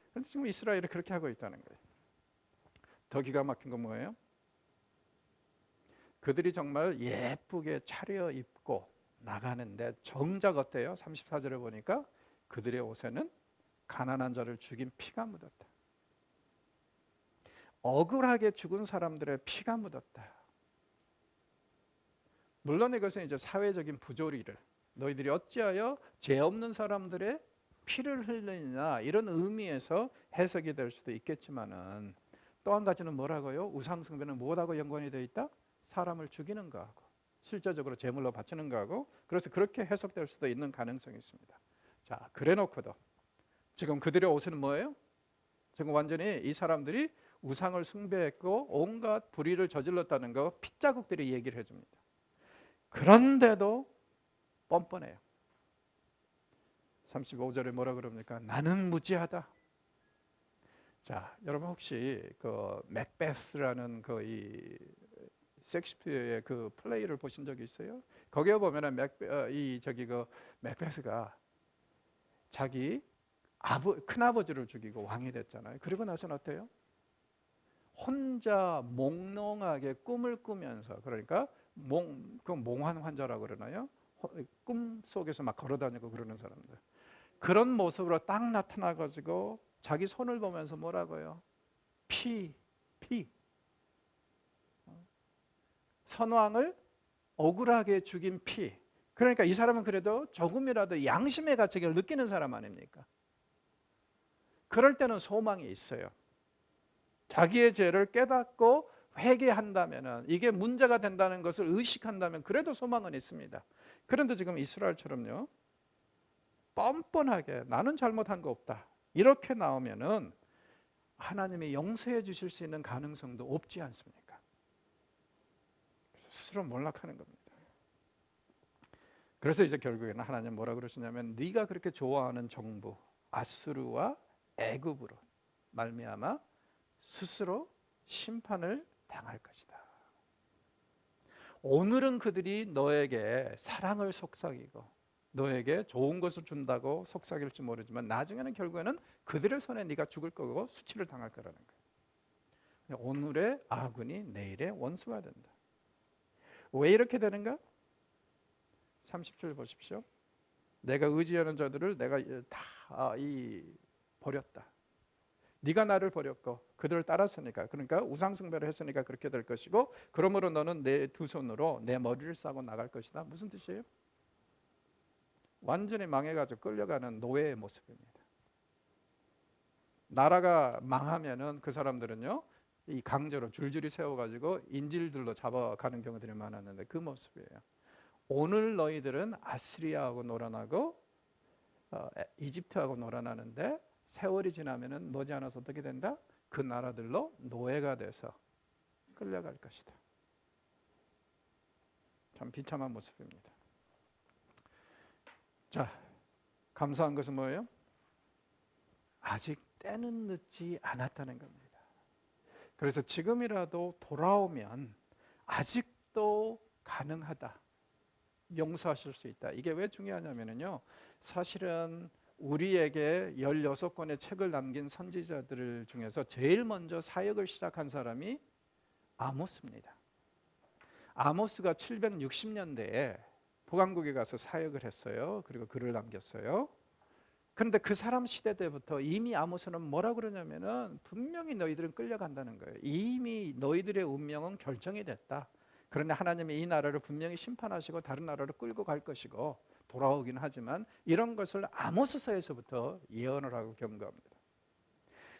Speaker 1: 그런데 지금 이스라엘이 그렇게 하고 있다는 거예요. 더 기가 막힌 건 뭐예요? 그들이 정말 예쁘게 차려입고 나가는데 정작 어때요? 34절에 보니까 그들의 옷에는 가난한 자를 죽인 피가 묻었다. 억울하게 죽은 사람들의 피가 묻었다. 물론 이것은 이제 사회적인 부조리를, 너희들이 어찌하여 죄 없는 사람들의 피를 흘리느냐 이런 의미에서 해석이 될 수도 있겠지만은 또 한 가지는 뭐라고요? 우상 숭배는 무엇하고 연관이 되어 있다? 사람을 죽이는 거하고 실제적으로 제물로 바치는 거하고, 그래서 그렇게 해석될 수도 있는 가능성이 있습니다. 자, 그래놓고도 지금 그들의 옷은 뭐예요? 지금 완전히 이 사람들이 우상을 숭배했고 온갖 불의를 저질렀다는 거 핏자국들이 얘기를 해줍니다. 그런데도 뻔뻔해요. 35절에 뭐라 그럽니까? 나는 무지하다. 자, 여러분 혹시 그 맥베스라는 그 이 셰익스피어의 그 플레이를 보신 적이 있어요? 거기에 보면은 맥베스가 자기 큰아버지를 죽이고 왕이 됐잖아요. 그리고 나서는 어때요? 혼자 몽롱하게 꿈을 꾸면서, 그러니까 몽환 환자라고 그러나요? 꿈 속에서 막 걸어다니고 그러는 사람들, 그런 모습으로 딱 나타나가지고 자기 손을 보면서 뭐라고요? 피. 선왕을 억울하게 죽인 피. 그러니까 이 사람은 그래도 조금이라도 양심의 가책을 느끼는 사람 아닙니까? 그럴 때는 소망이 있어요. 자기의 죄를 깨닫고 회개한다면, 이게 문제가 된다는 것을 의식한다면 그래도 소망은 있습니다. 그런데 지금 이스라엘처럼요, 뻔뻔하게 나는 잘못한 거 없다 이렇게 나오면은 하나님이 용서해 주실 수 있는 가능성도 없지 않습니까? 스스로 몰락하는 겁니다. 그래서 이제 결국에는 하나님 뭐라 그러시냐면, 네가 그렇게 좋아하는 정부 아수르와 애굽으로 말미암아 스스로 심판을 당할 것이다. 오늘은 그들이 너에게 사랑을 속삭이고 너에게 좋은 것을 준다고 속삭일지 모르지만 나중에는 결국에는 그들의 손에 네가 죽을 거고 수치를 당할 거라는 거예요. 오늘의 아군이 내일의 원수가 된다. 왜 이렇게 되는가? 30절 보십시오. 내가 의지하는 자들을 내가 다 버렸다. 네가 나를 버렸고 그들을 따랐으니까, 그러니까 우상 숭배를 했으니까 그렇게 될 것이고, 그러므로 너는 내 두 손으로 내 머리를 싸고 나갈 것이다. 무슨 뜻이에요? 완전히 망해가지고 끌려가는 노예의 모습입니다. 나라가 망하면은 그 사람들은요, 이 강제로 줄줄이 세워가지고 인질들로 잡아가는 경우들이 많았는데 그 모습이에요. 오늘 너희들은 아시리아하고 놀아나고 이집트하고 놀아나는데 세월이 지나면은 머지않아서 어떻게 된다? 그 나라들로 노예가 돼서 끌려갈 것이다. 참 비참한 모습입니다. 자, 감사한 것은 뭐예요? 아직 때는 늦지 않았다는 겁니다. 그래서 지금이라도 돌아오면 아직도 가능하다. 용서하실 수 있다. 이게 왜 중요하냐면요, 사실은 우리에게 16권의 책을 남긴 선지자들 중에서 제일 먼저 사역을 시작한 사람이 아모스입니다. 아모스가 760년대에 북왕국에 가서 사역을 했어요. 그리고 글을 남겼어요. 그런데 그 사람 시대 때부터 이미 아모스는 뭐라 그러냐면은 분명히 너희들은 끌려간다는 거예요. 이미 너희들의 운명은 결정이 됐다. 그러나 하나님이 이 나라를 분명히 심판하시고 다른 나라로 끌고 갈 것이고 돌아오긴 하지만, 이런 것을 아모스서에서부터 예언을 하고 경고합니다.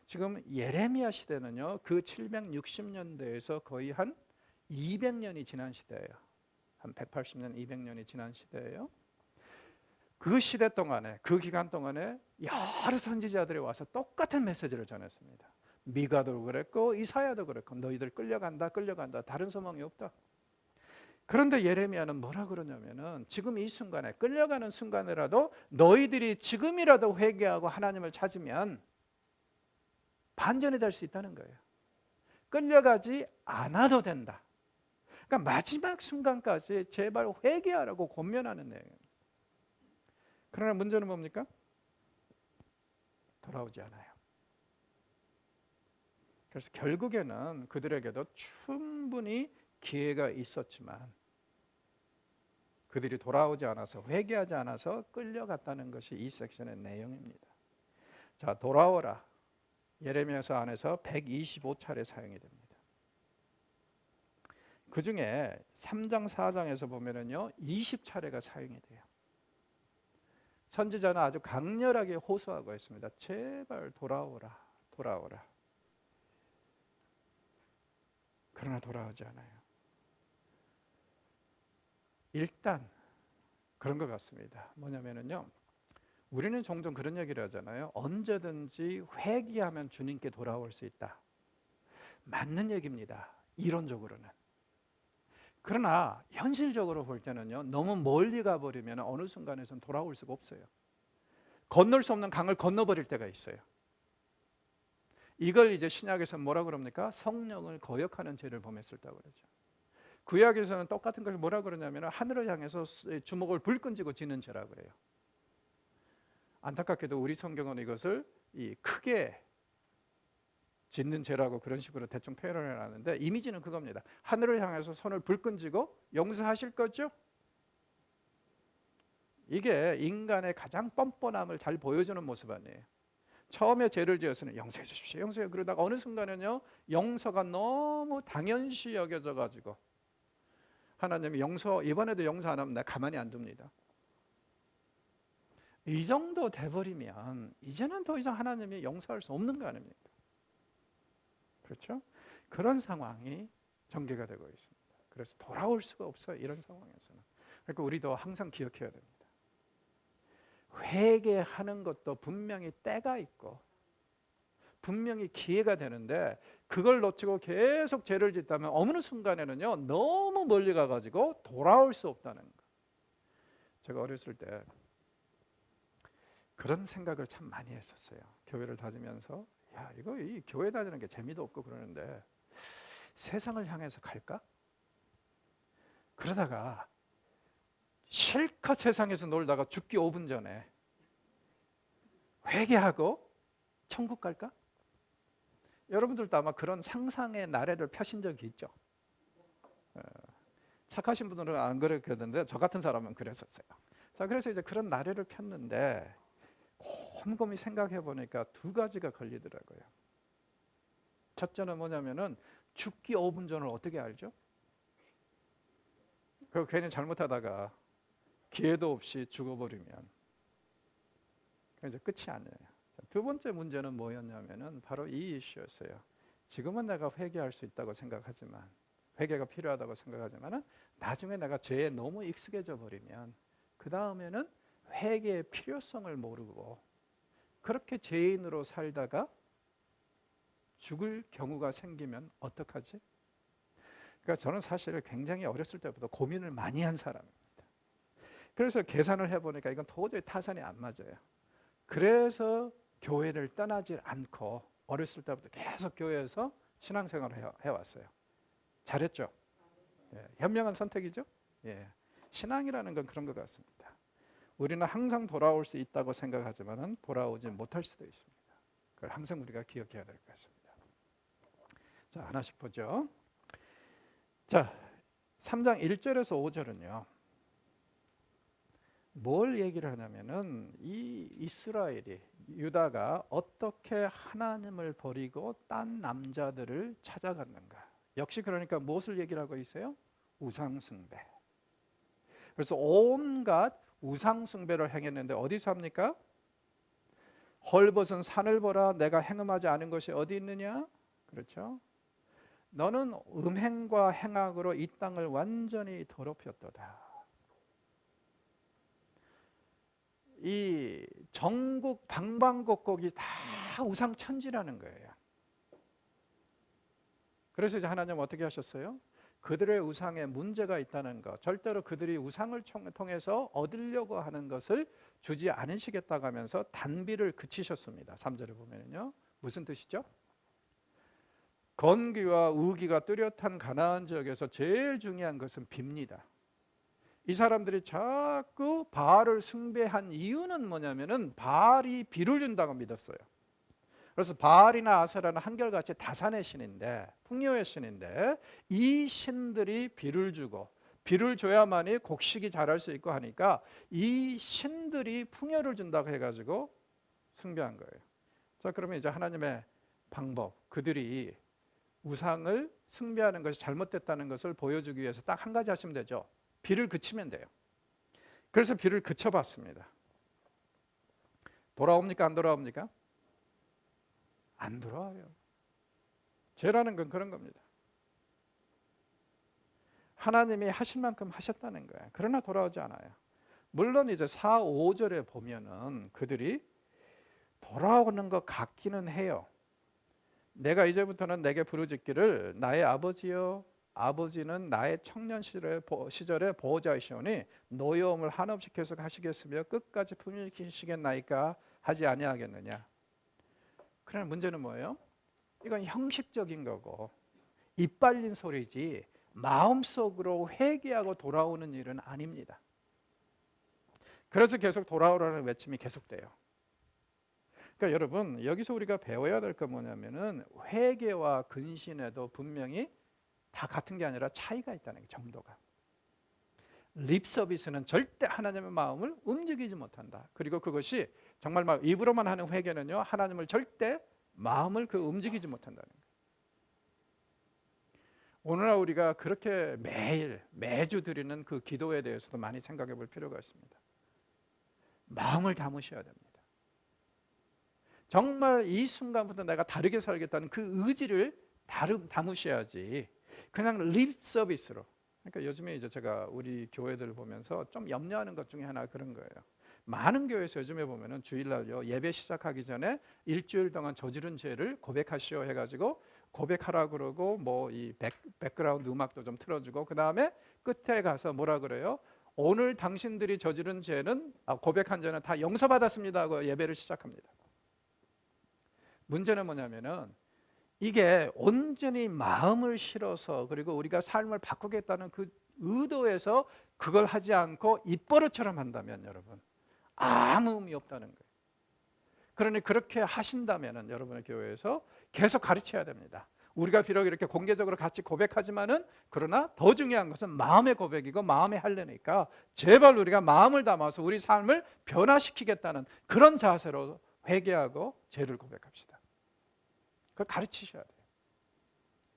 Speaker 1: 지금 예레미야 시대는요, 그 760년대에서 거의 한 200년이 지난 시대예요. 한 180년, 200년이 지난 시대예요. 그 시대 동안에, 그 기간 동안에 여러 선지자들이 와서 똑같은 메시지를 전했습니다. 미가도 그랬고 이사야도 그랬고 너희들 끌려간다, 다른 소망이 없다. 그런데 예레미야는 뭐라 그러냐면은 지금 이 순간에, 끌려가는 순간이라도 너희들이 지금이라도 회개하고 하나님을 찾으면 반전이 될 수 있다는 거예요. 끌려가지 않아도 된다. 그러니까 마지막 순간까지 제발 회개하라고 권면하는 내용입니다. 그러나 문제는 뭡니까? 돌아오지 않아요. 그래서 결국에는 그들에게도 충분히 기회가 있었지만 그들이 돌아오지 않아서, 회개하지 않아서 끌려갔다는 것이 이 섹션의 내용입니다. 자, 돌아오라. 예레미야서 안에서 125차례 사용이 됩니다. 그 중에 3장 4장에서 보면은요 20차례가 사용이 돼요. 선지자는 아주 강렬하게 호소하고 있습니다. 제발 돌아오라, 돌아오라. 그러나 돌아오지 않아요. 일단 그런 것 같습니다. 뭐냐면요, 우리는 종종 그런 얘기를 하잖아요. 언제든지 회개하면 주님께 돌아올 수 있다. 맞는 얘기입니다. 이론적으로는. 그러나 현실적으로 볼 때는요, 너무 멀리 가버리면 어느 순간에선 돌아올 수가 없어요. 건널 수 없는 강을 건너버릴 때가 있어요. 이걸 이제 신약에서 뭐라 그럽니까? 성령을 거역하는 죄를 범했었다고 그러죠. 구약에서는 똑같은 걸 뭐라 그러냐면 하늘을 향해서 주먹을 불끈 쥐고 지는 죄라고 그래요. 안타깝게도 우리 성경은 이것을 크게 짓는 죄라고 그런 식으로 대충 표현을 해놨는데, 이미지는 그겁니다. 하늘을 향해서 손을 불끈 쥐고 용서하실 거죠? 이게 인간의 가장 뻔뻔함을 잘 보여주는 모습 아니에요. 처음에 죄를 지었으니 용서해 주십시오, 용서해. 그러다가 어느 순간에는요, 용서가 너무 당연시 여겨져 가지고 하나님이 이번에도 용서 안 하면 나 가만히 안 둡니다. 이 정도 돼버리면 이제는 더 이상 하나님이 용서할 수 없는 거 아닙니까? 그렇죠? 그런 상황이 전개가 되고 있습니다. 그래서 돌아올 수가 없어요, 이런 상황에서는. 그러니까 우리도 항상 기억해야 됩니다. 회개하는 것도 분명히 때가 있고 분명히 기회가 되는데, 그걸 놓치고 계속 죄를 짓다면 어느 순간에는요, 너무 멀리 가가지고 돌아올 수 없다는 거. 제가 어렸을 때 그런 생각을 참 많이 했었어요. 교회를 다니면서 이 교회 다니는 게 재미도 없고 그러는데 세상을 향해서 갈까? 그러다가 실컷 세상에서 놀다가 죽기 5분 전에 회개하고 천국 갈까? 여러분들도 아마 그런 상상의 나래를 펴신 적이 있죠. 착하신 분들은 안 그랬겠는데 저 같은 사람은 그랬었어요. 자, 그래서 이제 그런 나래를 폈는데 곰곰이 생각해 보니까 두 가지가 걸리더라고요. 첫째는 뭐냐면은 죽기 5분 전을 어떻게 알죠? 그 괜히 잘못하다가 기회도 없이 죽어버리면 이제 끝이 아니에요. 두 번째 문제는 뭐였냐면은 바로 이 이슈였어요. 지금은 내가 회개할 수 있다고 생각하지만, 회개가 필요하다고 생각하지만은 나중에 내가 죄에 너무 익숙해져 버리면 그 다음에는 회개의 필요성을 모르고 그렇게 죄인으로 살다가 죽을 경우가 생기면 어떡하지? 그러니까 저는 사실 굉장히 어렸을 때부터 고민을 많이 한 사람입니다. 그래서 계산을 해보니까 이건 도저히 타산이 안 맞아요. 그래서 교회를 떠나지 않고 어렸을 때부터 계속 교회에서 신앙생활을 해왔어요. 잘했죠? 예, 현명한 선택이죠? 예, 신앙이라는 건 그런 것 같습니다. 우리는 항상 돌아올 수 있다고 생각하지만 돌아오지 못할 수도 있습니다. 그걸 항상 우리가 기억해야 될 것 같습니다. 자, 하나씩 보죠. 자, 3장 1절에서 5절은요. 뭘 얘기를 하냐면은 이 이스라엘이, 유다가 어떻게 하나님을 버리고 딴 남자들을 찾아갔는가. 역시 그러니까 무엇을 얘기를 하고 있어요? 우상숭배. 그래서 온갖 우상숭배를 행했는데 어디서 합니까? 헐벗은 산을 보라, 내가 행음하지 않은 것이 어디 있느냐? 그렇죠? 너는 음행과 행악으로 이 땅을 완전히 더럽혔도다. 이 전국 방방곡곡이 다 우상천지라는 거예요. 그래서 이제 하나님 어떻게 하셨어요? 그들의 우상에 문제가 있다는 것, 절대로 그들이 우상을 통해서 얻으려고 하는 것을 주지 않으시겠다고 하면서 단비를 그치셨습니다. 3절에 보면요. 무슨 뜻이죠? 건기와 우기가 뚜렷한 가나안 지역에서 제일 중요한 것은 비입니다. 이 사람들이 자꾸 바알을 숭배한 이유는 뭐냐면은 바알이 비를 준다고 믿었어요. 그래서 바알이나 아세라는 한결같이 다산의 신인데, 풍요의 신인데, 이 신들이 비를 주고 비를 줘야만이 곡식이 자랄 수 있고 하니까 이 신들이 풍요를 준다고 해가지고 숭배한 거예요. 자, 그러면 이제 하나님의 방법, 그들이 우상을 숭배하는 것이 잘못됐다는 것을 보여주기 위해서 딱 한 가지 하시면 되죠. 비를 그치면 돼요. 그래서 비를 그쳐봤습니다. 돌아옵니까? 안 돌아옵니까? 안 돌아와요. 죄라는 건 그런 겁니다. 하나님이 하실 만큼 하셨다는 거예요. 그러나 돌아오지 않아요. 물론 이제 4, 5절에 보면은 그들이 돌아오는 것 같기는 해요. 내가 이제부터는 내게 부르짖기를 나의 아버지여, 아버지는 나의 청년 시절의 보호자이시오니 노여움을 한없이 계속 하시겠으며 끝까지 품으시겠나이까 하지 아니하겠느냐. 그러나 문제는 뭐예요? 이건 형식적인 거고 이빨린 소리지 마음속으로 회개하고 돌아오는 일은 아닙니다. 그래서 계속 돌아오라는 외침이 계속돼요. 그러니까 여러분 여기서 우리가 배워야 될 건 뭐냐면은 회개와 근신에도 분명히 다 같은 게 아니라 차이가 있다는 게 정도가. 립 서비스는 절대 하나님의 마음을 움직이지 못한다. 그리고 그것이 정말 막 입으로만 하는 회개는요 하나님을 절대 마음을 움직이지 못한다는 거예요. 오늘날 우리가 그렇게 매주 드리는 그 기도에 대해서도 많이 생각해 볼 필요가 있습니다. 마음을 담으셔야 됩니다. 정말 이 순간부터 내가 다르게 살겠다는 그 의지를 담으셔야지 그냥 립 서비스로. 그러니까 요즘에 이제 제가 우리 교회들 보면서 좀 염려하는 것 중에 하나 그런 거예요. 많은 교회에서 요즘에 보면은 주일날요 예배 시작하기 전에 일주일 동안 저지른 죄를 고백하시오 해가지고 고백하라 그러고 뭐 이 백그라운드 음악도 좀 틀어주고 그 다음에 끝에 가서 뭐라 그래요? 오늘 당신들이 저지른 죄는 고백한 죄는 다 용서받았습니다 하고 예배를 시작합니다. 문제는 뭐냐면은 이게 온전히 마음을 실어서 그리고 우리가 삶을 바꾸겠다는 그 의도에서 그걸 하지 않고 입버릇처럼 한다면 여러분 아무 의미 없다는 거예요. 그러니 그렇게 하신다면은 여러분의 교회에서 계속 가르쳐야 됩니다. 우리가 비록 이렇게 공개적으로 같이 고백하지만은 그러나 더 중요한 것은 마음의 고백이고 마음의 할례니까 제발 우리가 마음을 담아서 우리 삶을 변화시키겠다는 그런 자세로 회개하고 죄를 고백합시다. 그걸 가르치셔야 돼요.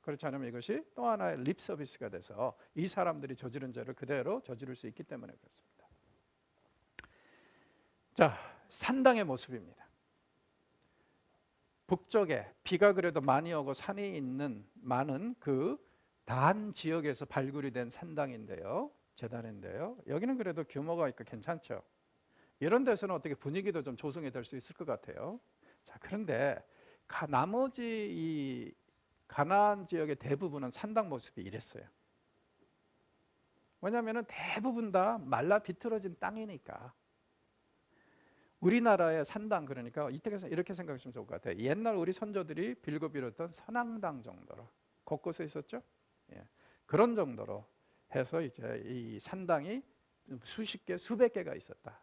Speaker 1: 그렇지 않으면 이것이 또 하나의 립 서비스가 돼서 이 사람들이 저지른 죄를 그대로 저지를 수 있기 때문에 그렇습니다. 자, 산당의 모습입니다. 북쪽에 비가 그래도 많이 오고 산이 있는 많은 그 단 지역에서 발굴이 된 산당인데요, 제단인데요. 여기는 그래도 규모가 있고 괜찮죠. 이런 데서는 어떻게 분위기도 좀 조성이 될 수 있을 것 같아요. 자, 그런데 나머지 이 가나안 지역의 대부분은 산당 모습이 이랬어요. 왜냐하면 대부분 다 말라 비틀어진 땅이니까. 우리나라의 산당 그러니까 이렇게 생각하시면 좋을 것 같아요. 옛날 우리 선조들이 빌고 빌었던 선앙당 정도로 곳곳에 있었죠. 예. 그런 정도로 해서 이제 이 산당이 수십 개, 수백 개가 있었다.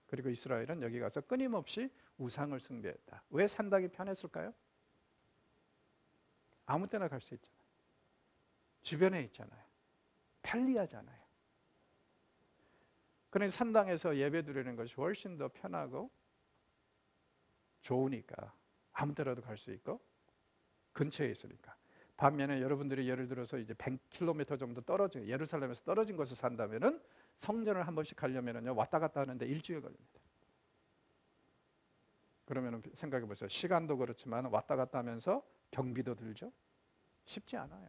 Speaker 1: 그리고 이스라엘은 여기 가서 끊임없이 우상을 숭배했다. 왜 산당이 편했을까요? 아무 때나 갈 수 있잖아요. 주변에 있잖아요. 편리하잖아요. 그러니 산당에서 예배 드리는 것이 훨씬 더 편하고 좋으니까 아무 때라도 갈 수 있고 근처에 있으니까. 반면에 여러분들이 예를 들어서 이제 100km 정도 떨어진 예루살렘에서 떨어진 곳에 산다면은 성전을 한 번씩 가려면은요 왔다 갔다 하는데 일주일 걸립니다. 그러면은 생각해 보세요. 시간도 그렇지만 왔다 갔다 하면서 경비도 들죠. 쉽지 않아요.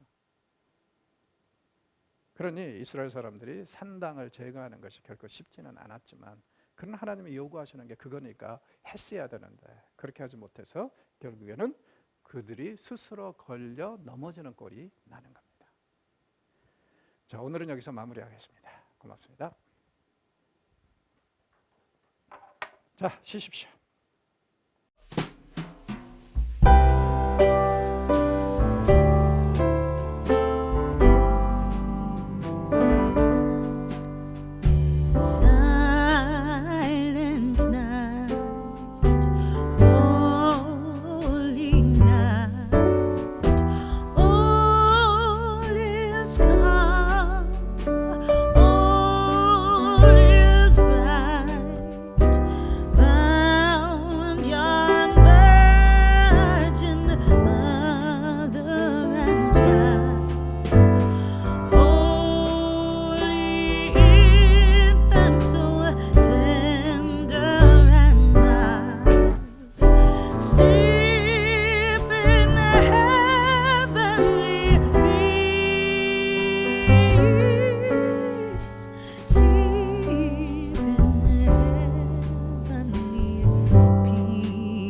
Speaker 1: 그러니 이스라엘 사람들이 산당을 제거하는 것이 결코 쉽지는 않았지만 그런 하나님이 요구하시는 게 그거니까 했어야 되는데 그렇게 하지 못해서 결국에는 그들이 스스로 걸려 넘어지는 꼴이 나는 겁니다. 자, 오늘은 여기서 마무리하겠습니다. 고맙습니다. 자, 쉬십시오.
Speaker 2: sun